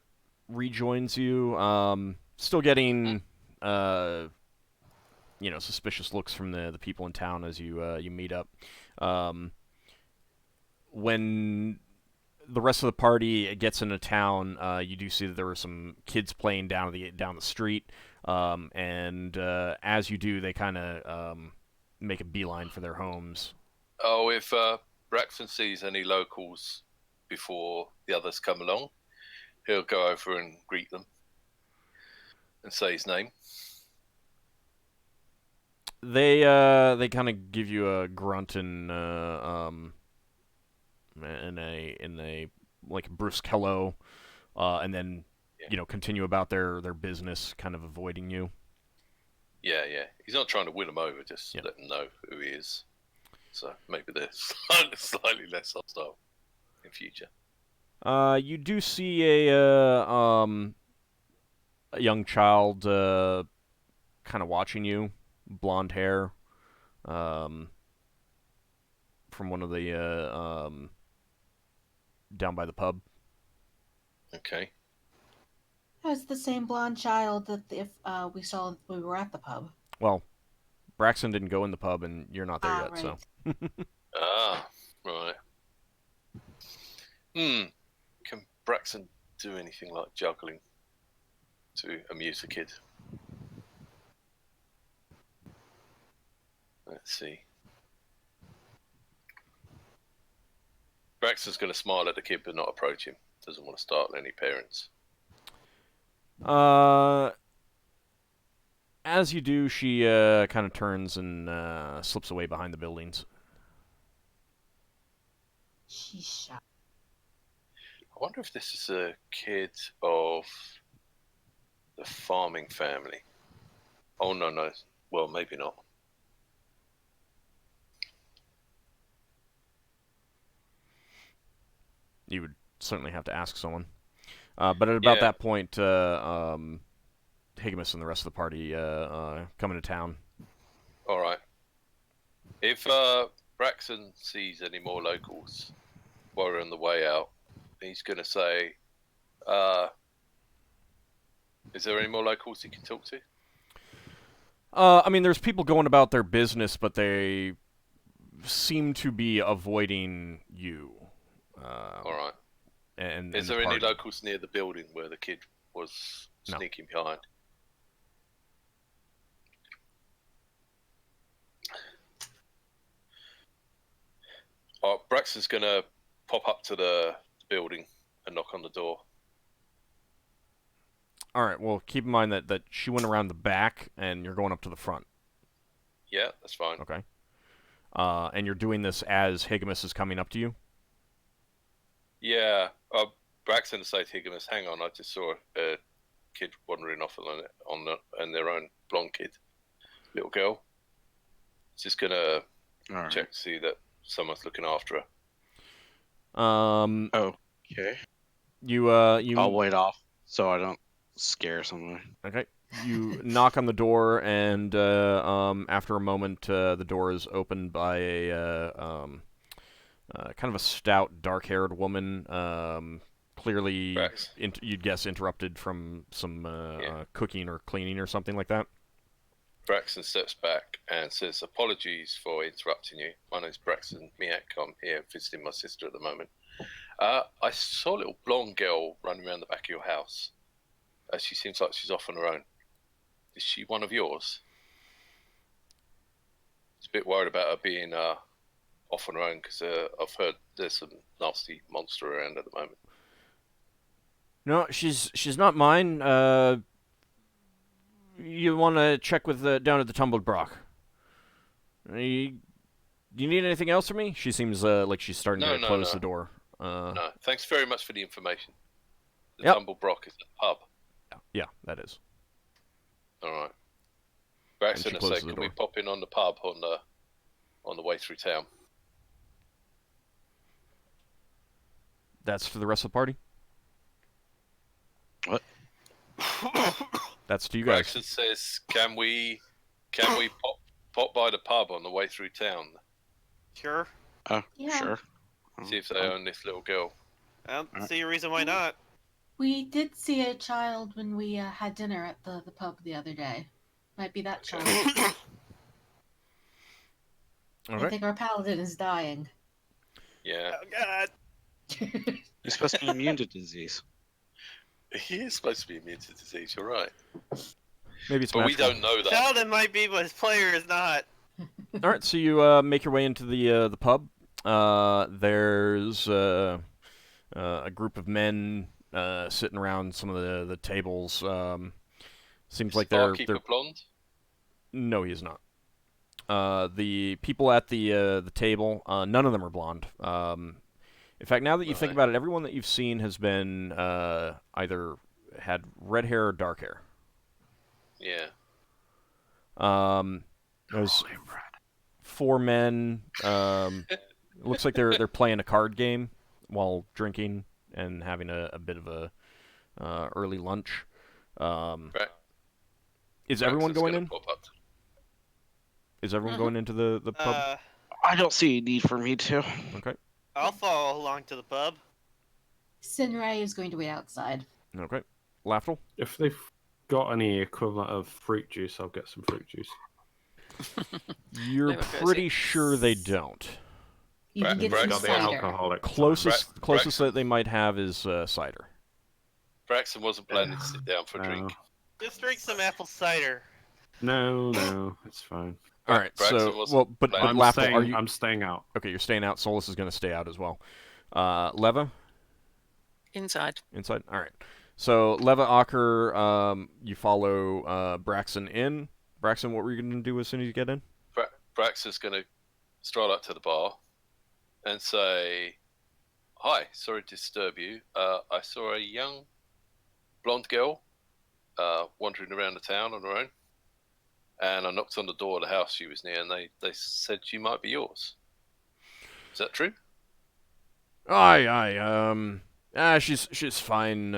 rejoins you. Still getting suspicious looks from the people in town as you meet up. When the rest of the party gets into town, you do see that there were some kids playing down the street, and as you do, they kind of make a beeline for their homes. Oh, if Braxton sees any locals before the others come along, he'll go over and greet them and say his name. They kind of give you a grunt and in a like brusque hello, and then continue about their business, kind of avoiding you. Yeah. He's not trying to win them over, just let them know who he is. So maybe they're slightly less hostile in future. You do see a young child kind of watching you, blonde hair, from one of the down by the pub. Okay. That's the same blonde child that we saw when we were at the pub. Well, Braxon didn't go in the pub, and you're not there yet, right. so. Right. Can Braxton do anything like juggling to amuse the kid? Let's see. Braxton's going to smile at the kid but not approach him. Doesn't want to startle any parents. As you do, she kind of turns and slips away behind the buildings. She's shy. I wonder if this is a kid of the farming family. Oh, no. Well, maybe not. You would certainly have to ask someone. But at about that point, Higgimus and the rest of the party come into town. All right. If Braxton sees any more locals while we're on the way out, he's going to say, is there any more locals he can talk to? I mean, there's people going about their business, but they seem to be avoiding you. All right. And is there any locals near the building where the kid was sneaking behind? Braxton's going to pop up to the building and knock on the door. All right, well, keep in mind that she went around the back, and you're going up to the front. Yeah, that's fine. Okay. And you're doing this as Higgimus is coming up to you? Yeah. Braxton said to Higgimus, hang on, I just saw a kid wandering off on their own, blonde kid. Little girl. Just going to check to see that someone's looking after her. Okay. I'll wait off so I don't scare someone. Okay. You knock on the door, and after a moment, the door is opened by a kind of a stout, dark-haired woman, clearly, you'd guess, interrupted from some cooking or cleaning or something like that. Braxon steps back and says, "Apologies for interrupting you. My name's Braxon Miak. I'm here visiting my sister at the moment. I saw a little blonde girl running around the back of your house. She seems like she's off on her own. Is she one of yours? It's a bit worried about her being off on her own because I've heard there's some nasty monster around at the moment." No, she's not mine. You want to check with down at the Tumbled Brock. Do you need anything else from me? She seems like she's starting to close the door. No, thanks very much for the information. The Yep. Tumble Brock is the pub. Yeah, that is. All right. Braxon, closes say, the can we door. pop in on the pub on the way through town? That's for the rest of the party? What? That's to you guys. Braxton says, "Can we pop by the pub on the way through town? Sure. Yeah. Sure. See if they own this little girl." I don't see a reason why not. We did see a child when we had dinner at the pub the other day. Might be that child. I Okay. think our paladin is dying. Yeah, Oh God. You're supposed to be immune to disease. he is supposed to be immune to disease. You're right, Maybe it's but we magical. don't know that. Paladin might be, but his player is not. All right, so you make your way into the pub. There's a group of men sitting around some of the tables. Seems like they're Barkeeper blonde. no, he's not. The people at the table, none of them are blonde. In fact, now that you think Right. about it, everyone that you've seen has been either had red hair or dark hair. Yeah. There's 4 men. It looks like they're playing a card game while drinking and having a bit of a early lunch. Is everyone Braxton's going gonna in? pop up. Is everyone going into the pub? I don't see a need for me to. Okay. I'll follow along to the pub. Sinrae is going to wait outside. Okay. Lafdul? If they've got any equivalent of fruit juice, I'll get some fruit juice. You're They were crazy. pretty sure they don't. You can get some Braxton, Got the cider. alcoholic. Closest Braxton. that they might have is cider. Braxton wasn't planning to sit down for a No. drink. Just drink some apple cider. No, it's fine. All right. Braxton So, wasn't well, but planning- Lafdul, are you I'm staying out. okay? You're staying out. Solas is going to stay out as well. Leva Inside. inside. All right. So Leva, Ockar, you follow Braxon in. Braxon, what were you going to do as soon as you get in? Braxton's going to stroll up to the bar and say, "Hi, sorry to disturb you. I saw a young blonde girl wandering around the town on her own, and I knocked on the door of the house she was near, and they said she might be yours. Is that true?" Aye. She's fine.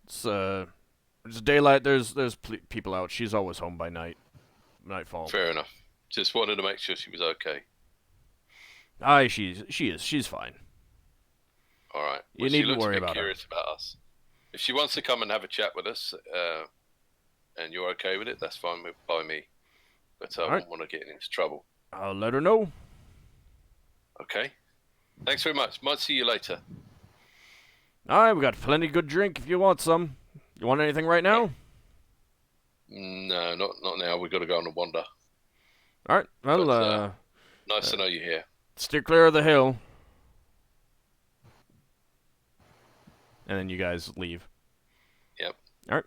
It's daylight. There's people out. She's always home by nightfall. Fair enough. Just wanted to make sure she was okay. Aye, she is. She's fine. All right. You she needn't looks worry a bit about her. curious about us. If she wants to come and have a chat with us, and you're okay with it, that's fine by me. But I All right. wouldn't want to get into trouble. I'll let her know. Okay. Thanks very much. Might see you later. Aye, we got plenty good drink if you want some. You want anything right now? No, not now. We've got to go on a wander. All right. Well, But, Nice to know you're here. steer clear of the hill. And then you guys leave. Yep. All right.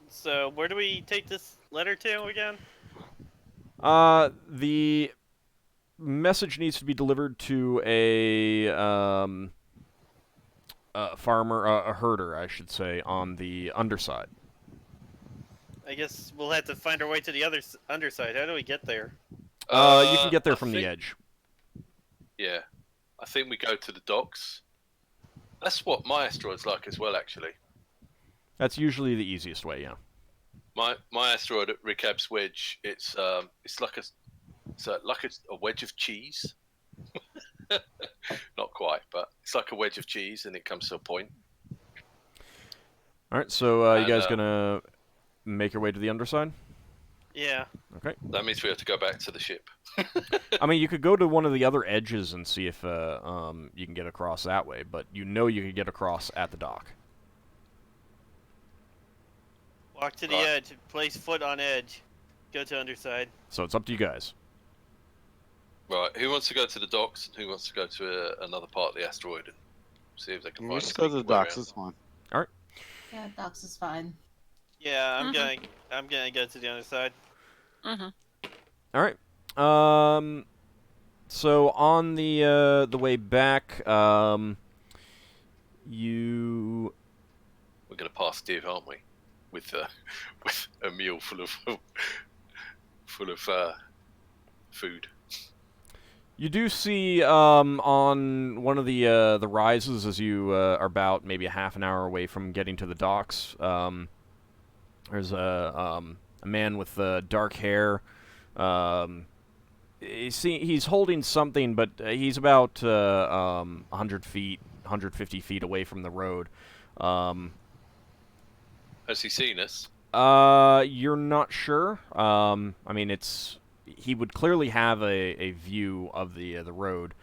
So where do we take this letter to again? The message needs to be delivered to a farmer, a herder, I should say, on the underside. I guess we'll have to find our way to the other underside. How do we get there? You can get there I from the think- edge. Yeah. I think we go to the docks. That's what my asteroid's like as well, actually. That's usually the easiest way, yeah. My asteroid at Ricab's Wedge, it's like a wedge of cheese. Not quite, but it's like a wedge of cheese, and it comes to a point. All right, so you And, guys gonna make your way to the underside? Yeah. Okay. That means we have to go back to the ship. I mean, you could go to one of the other edges and see if you can get across that way, but you could get across at the dock. Walk to the Right. edge. Place foot on edge. Go to underside. So it's up to you guys. Right, who wants to go to the docks and who wants to go to another part of the asteroid and see if they can You find just a go to the sneaky way docks. around? It's fine. Yeah, Docs is fine. Yeah, I'm gonna go to the other side. Mm-hmm. All right. So on the way back, you. We're going to pass Div, aren't we? With a meal full of food. You do see on one of the rises as you are about maybe a half an hour away from getting to the docks. There's a man with dark hair. He's holding something, but he's about 100 feet, 150 feet away from the road. Has he seen us? You're not sure. I mean, he would clearly have a view of the road.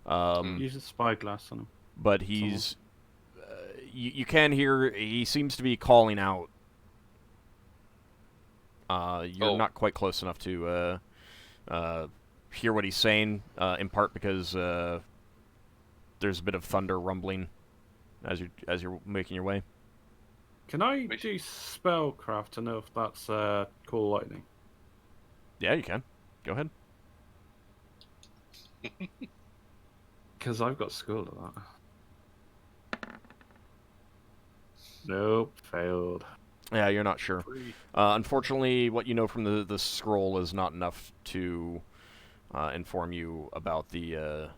Use a spyglass on him. But he's you can hear he seems to be calling out. You're not quite close enough to hear what he's saying, in part because there's a bit of thunder rumbling as you're making your way. Can I do spellcraft to know if that's call lightning? Yeah, you can. Go ahead. Because I've got skill to that. Nope, failed. Yeah, you're not sure. Unfortunately, what you know from the scroll is not enough to inform you about the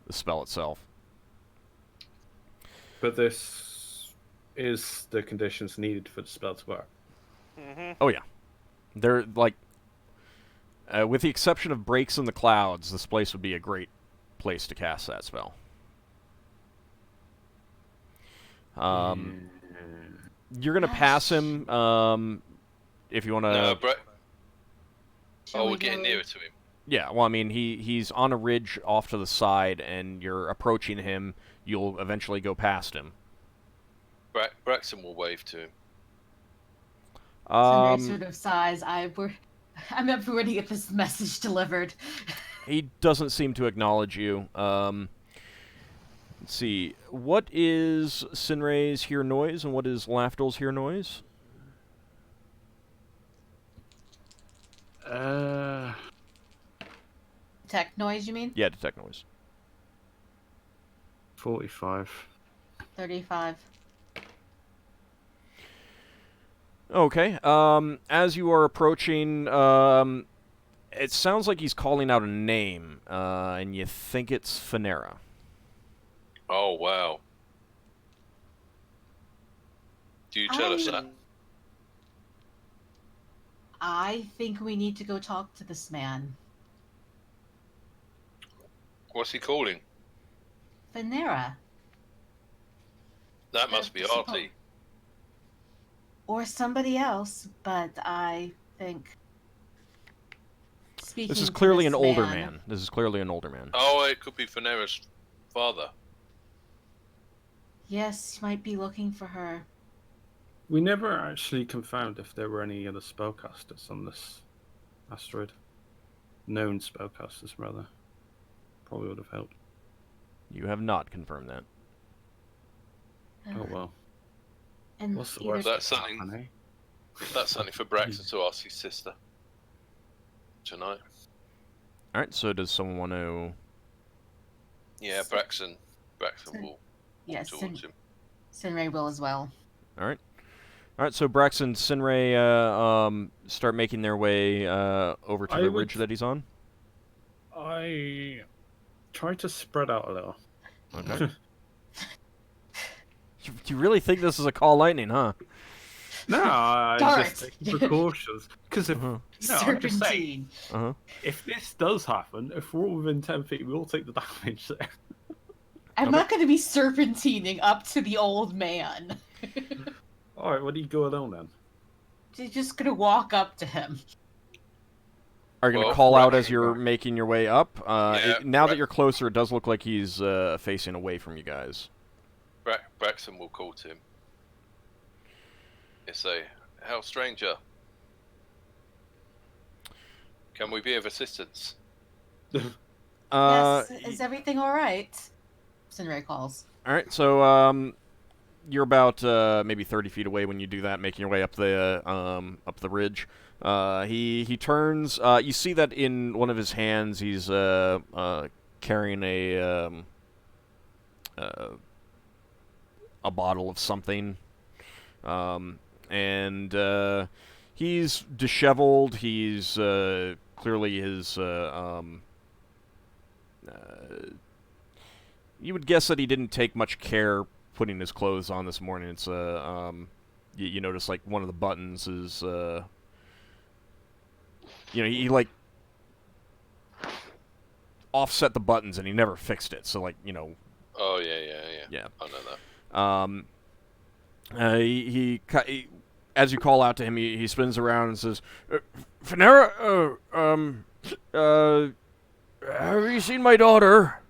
spell itself. But this is the conditions needed for the spell to work. Mm-hmm. Oh yeah, they're like, with the exception of breaks in the clouds, this place would be a great place to cast that spell. You're gonna pass him if you want to. No, Shall we're we getting go- nearer to him. Yeah, well, I mean, he's on a ridge off to the side, and you're approaching him. You'll eventually go past him. Braxon will wave to him. Sinrae sort of sighs. I'm up for ready to get this message delivered. He doesn't seem to acknowledge you. Let's see. What is Sinrae's hear noise, and what is Lafdul's hear noise? Tech noise, you mean? Yeah, detect noise. 45. 35. Okay. As you are approaching, it sounds like he's calling out a name, and you think it's Finera. Oh, wow. Do you tell us that? I think we need to go talk to this man. What's he calling? Finera. That must be Artie. Or somebody else, but I think... Speaking This is to clearly this an older man. This is clearly an older man. Oh, it could be Finera's father. Yes, you might be looking for her. We never actually confirmed if there were any other spellcasters on this asteroid. Known spellcasters, rather. Probably would have helped. You have not confirmed that. Oh well. And What's the either- worst? That's something. That's something for Braxon to ask his sister tonight. All right. So does someone want to? Yeah, Braxon will walk Yes, towards him. Sinrae will as well. All right. All right. So Braxon and Sinrae start making their way over to the ridge that he's on. I try to spread out a little. Okay. You really think this is a call lightning, huh? No, I Dart. just take precautions. Because if I'm just saying, Serpentine. if this does happen, if we're all within 10 feet, we all take the damage there. I'm not going to be serpentining up to the old man. Alright, well, do you go alone then? She's just going to walk up to him. are you going to Well, call out right. as you're making your way up? Now that right. you're closer, it does look like he's facing away from you guys. Braxon will call to him. They say, "Hail, stranger. Can we be of assistance?" Yes, is everything all right? Sinrae calls. All right, so you're about maybe 30 feet away when you do that, making your way up the ridge. He turns. You see that in one of his hands, he's carrying a bottle of something, and he's disheveled. He's clearly his. You would guess that he didn't take much care putting his clothes on this morning. It's you notice like one of the buttons is he like offset the buttons and he never fixed it. So like Oh yeah. I know that. He as you call out to him, he spins around and says, "Finera, have you seen my daughter?"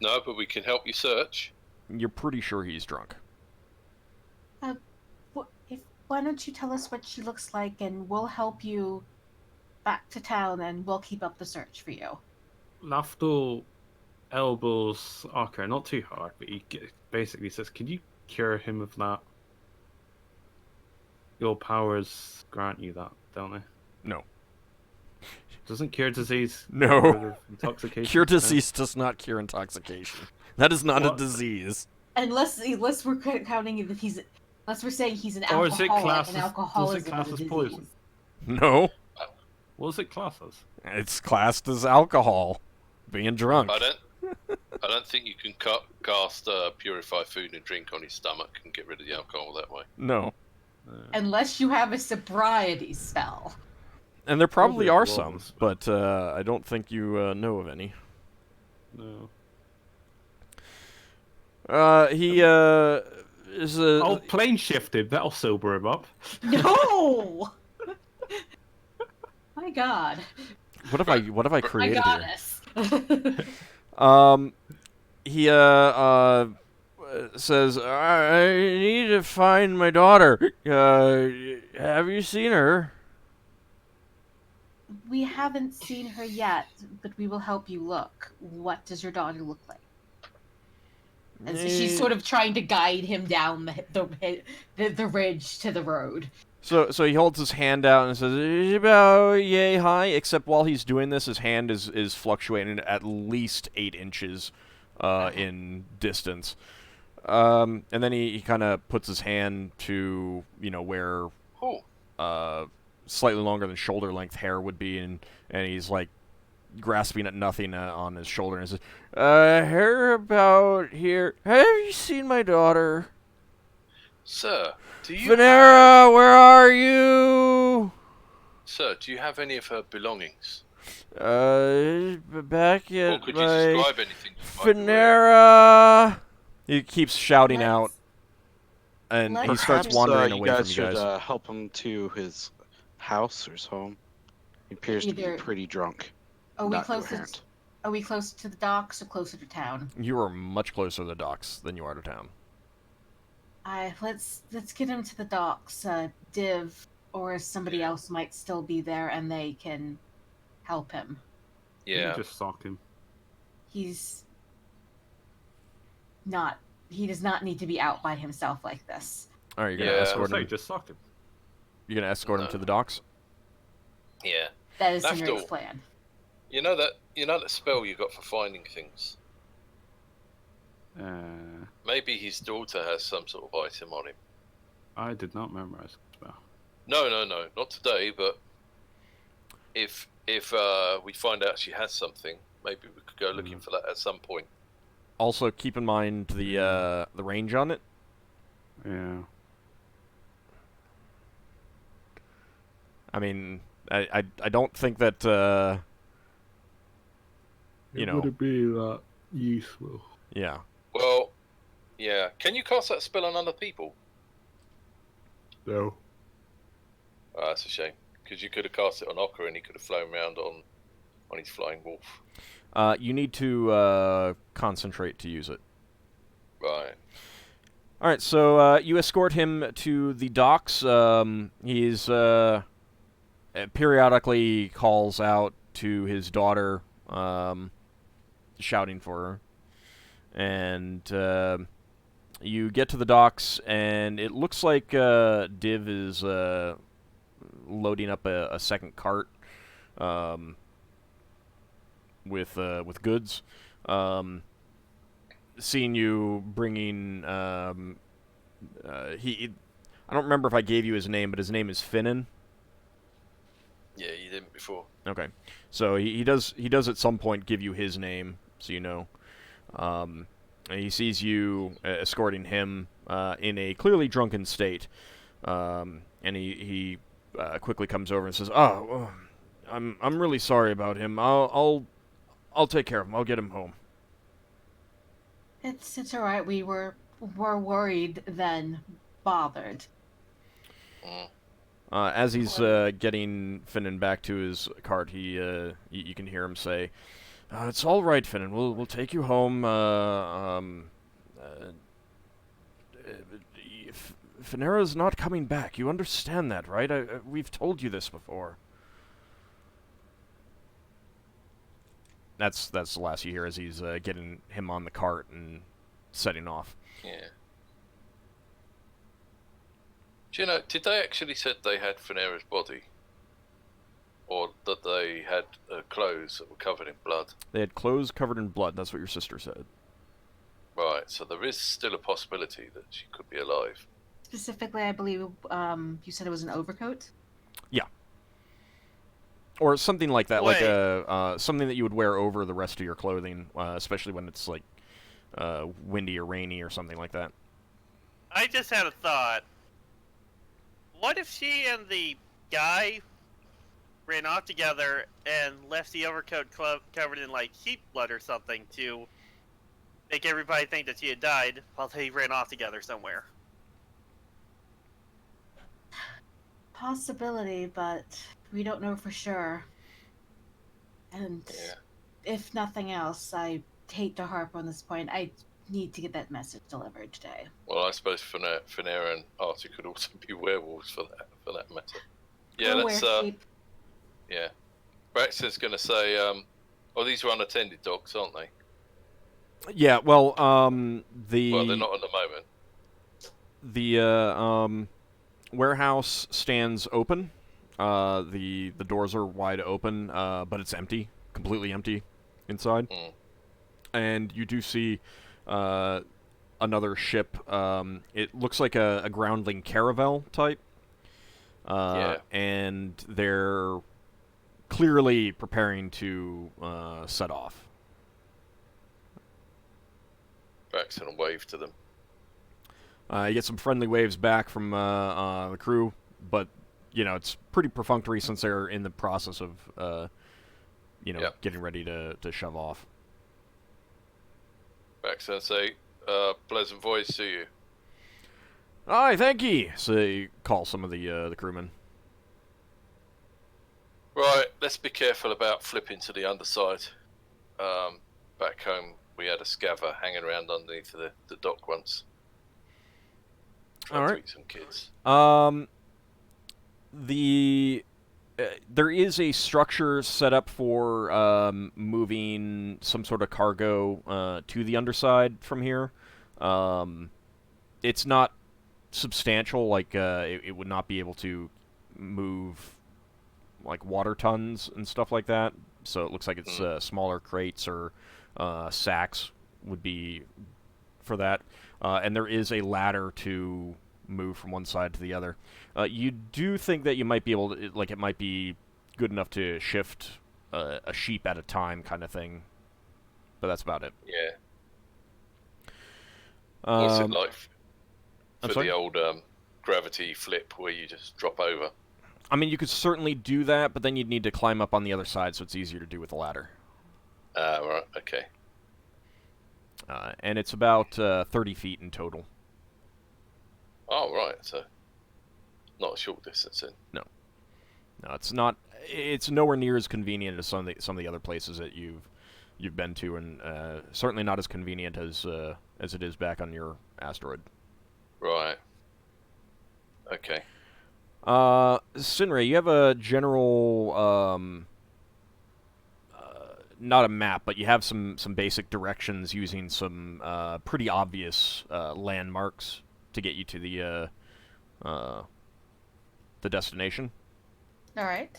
No, but we can help you search. You're pretty sure he's drunk. Why don't you tell us what she looks like, and we'll help you back to town, and we'll keep up the search for you. Lafdul elbows Ockar, not too hard, but he basically says, "Can you cure him of that? Your powers grant you that, don't they?" No. Doesn't cure disease No. get rid of intoxication? Cure disease does not cure intoxication. That is not a disease. Unless we're counting that unless we're saying he's an Or is it alcoholic, and does alcoholism it class is a as disease. poison? No. What is it classed as? It's classed as alcohol. Being drunk. I don't think you can cast purify food and drink on his stomach and get rid of the alcohol that way. No. Unless you have a sobriety spell. And there probably Probably are as well some, as- but I don't think you know of any. No. He is a... Oh, plane shifted. That'll sober him up. No! My God. What have I My created here? goddess. He says, "I need to find my daughter. Have you seen her?" We haven't seen her yet, but we will help you look. What does your daughter look like? And so she's sort of trying to guide him down the ridge to the road. So he holds his hand out and says, "It's about yay high," except while he's doing this, his hand is fluctuating at least 8 inches in distance. And then he kind of puts his hand to, where slightly longer than shoulder length hair would be, and he's like grasping at nothing on his shoulder and says, "Hair about here. Have you seen my daughter?" Sir, do you Finera, where are you? Sir, do you have any of her belongings? Back Or at could you my describe anything? you might be wearing? Finera. He keeps shouting out, and he let's- starts Perhaps, wandering you away guys from you guys. should help him to his house or his home. He appears to Either- be pretty drunk. Are we Not close coherent. Are we close to the docks or closer to town? You are much closer to the docks than you are to town. Let's get him to the docks. Div or somebody else might still be there, and they can help him. Yeah. You just sock him. He's not. He does not need to be out by himself like this. All right, you're gonna Yeah. escort Say, him. just socked him. You're gonna escort him to the docks. Yeah. That is Lafdul. Sinrae's plan. You know that spell you got for finding things? Maybe his daughter has some sort of item on him. I did not memorize the spell. No, not today, but if we find out she has something, maybe we could go looking for that at some point. Also, keep in mind the range on it. Yeah. I mean, I don't think that Would be that useful? Yeah. Well, yeah. Can you cast that spell on other people? No. Oh, that's a shame. Because you could have cast it on Ockar and he could have flown around on his flying wolf. You need to concentrate to use it. Right. All right, so you escort him to the docks. He's periodically calls out to his daughter, shouting for her. And you get to the docks, and it looks like Div is loading up a second cart with goods. Seeing you bringing I don't remember if I gave you his name, but his name is Finnan. Yeah, you didn't before. Okay, so he does at some point give you his name, so you know. And he sees you escorting him in a clearly drunken state, and he quickly comes over and says, "Oh, I'm really sorry about him. I'll take care of him. I'll get him home." It's all right. We were worried then, bothered. As he's getting Finnan back to his cart, you can hear him say, "It's all right, Finnan. We'll take you home. Finera's not coming back. You understand that, right? We've told you this before." That's the last you hear as he's getting him on the cart and setting off. Yeah. Do you know, did they actually said they had Finera's body? Or that they had clothes that were covered in blood? They had clothes covered in blood. That's what your sister said. Right, so there is still a possibility that she could be alive. Specifically, I believe you said it was an overcoat? Yeah. Or something like that, Wait. like something that you would wear over the rest of your clothing, especially when it's like windy or rainy or something like that. I just had a thought. What if she and the guy ran off together and left the overcoat covered in like sheep blood or something to make everybody think that she had died while they ran off together somewhere? Possibility, but we don't know for sure. And Yeah. if nothing else, I hate to harp on this point. I need to get that message delivered today. Well, I suppose Finera and Artie could also be werewolves for that matter. Yeah, Or let's wear sheep. yeah. Braxon's gonna say, oh, these are unattended docks, aren't they? Yeah, well, Well, they're not at the moment. the warehouse stands open. The doors are wide open, but it's empty, completely empty inside. Mm. And you do see another ship. It looks like a groundling caravel type. Yeah. And they're clearly preparing to set off. Braxton will wave to them. You get some friendly waves back from the crew, but you know it's pretty perfunctory since they're in the process of Yep. getting ready to shove off. Braxton will say, pleasant voice to you. Aye, thank ye. So you call some of the crewmen. Right, let's be careful about flipping to the underside. Back home, we had a scaver hanging around underneath the dock once. Trying All to right. eat some kids. There is a structure set up for moving some sort of cargo to the underside from here. It's not substantial, like it would not be able to move like water tons and stuff like that. So it looks like it's smaller crates or sacks would be for that. And there is a ladder to move from one side to the other. You do think that you might be able to, like, it might be good enough to shift a sheep at a time kind of thing. But that's about it. Yeah. What's it like I'm for sorry? the old gravity flip where you just drop over? I mean, you could certainly do that, but then you'd need to climb up on the other side, so it's easier to do with a ladder. Right, okay. And it's about 30 feet in total. Oh, right, so not a short distance then. No. No, it's not. It's nowhere near as convenient as some of the other places that you've been to, and certainly not as convenient as it is back on your asteroid. Right. Okay. Sinrae, you have a general, not a map, but you have some basic directions using some pretty obvious landmarks to get you to the destination. All right.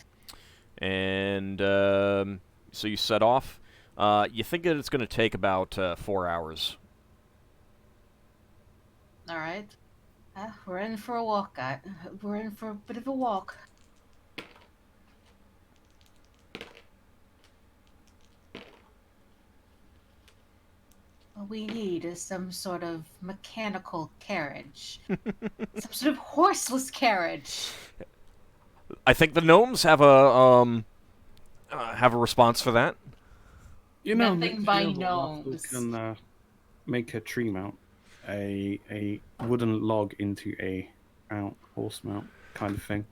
And so you set off. You think that it's going to take about 4 hours. All right. We're in for a walk, guy. We're in for a bit of a walk. What we need is some sort of mechanical carriage. Some sort of horseless carriage. I think the gnomes have a response for that. You know, Nothing by Lafdul gnomes. can make a tree mount, a wooden log into a horse mount kind of thing.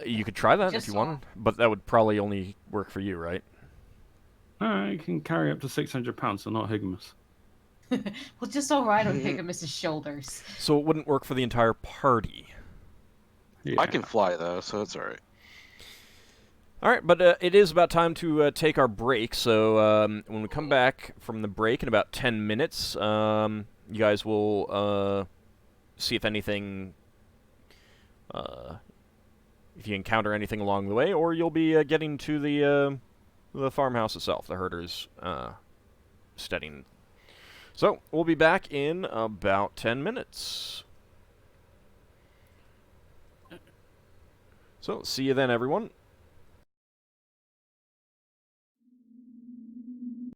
You could try that Just if you wanted, but that would probably only work for you, right? You can carry up to 600 pounds, so not Higgimus. We'll just all ride on Higgimus's shoulders. So it wouldn't work for the entire party. Yeah. I can fly though, so it's all right. All right, but it is about time to take our break. So when we come back from the break in about 10 minutes, you guys will see if anything, if you encounter anything along the way, or you'll be getting to the farmhouse itself, the herder's steading. So we'll be back in about 10 minutes. So see you then, everyone.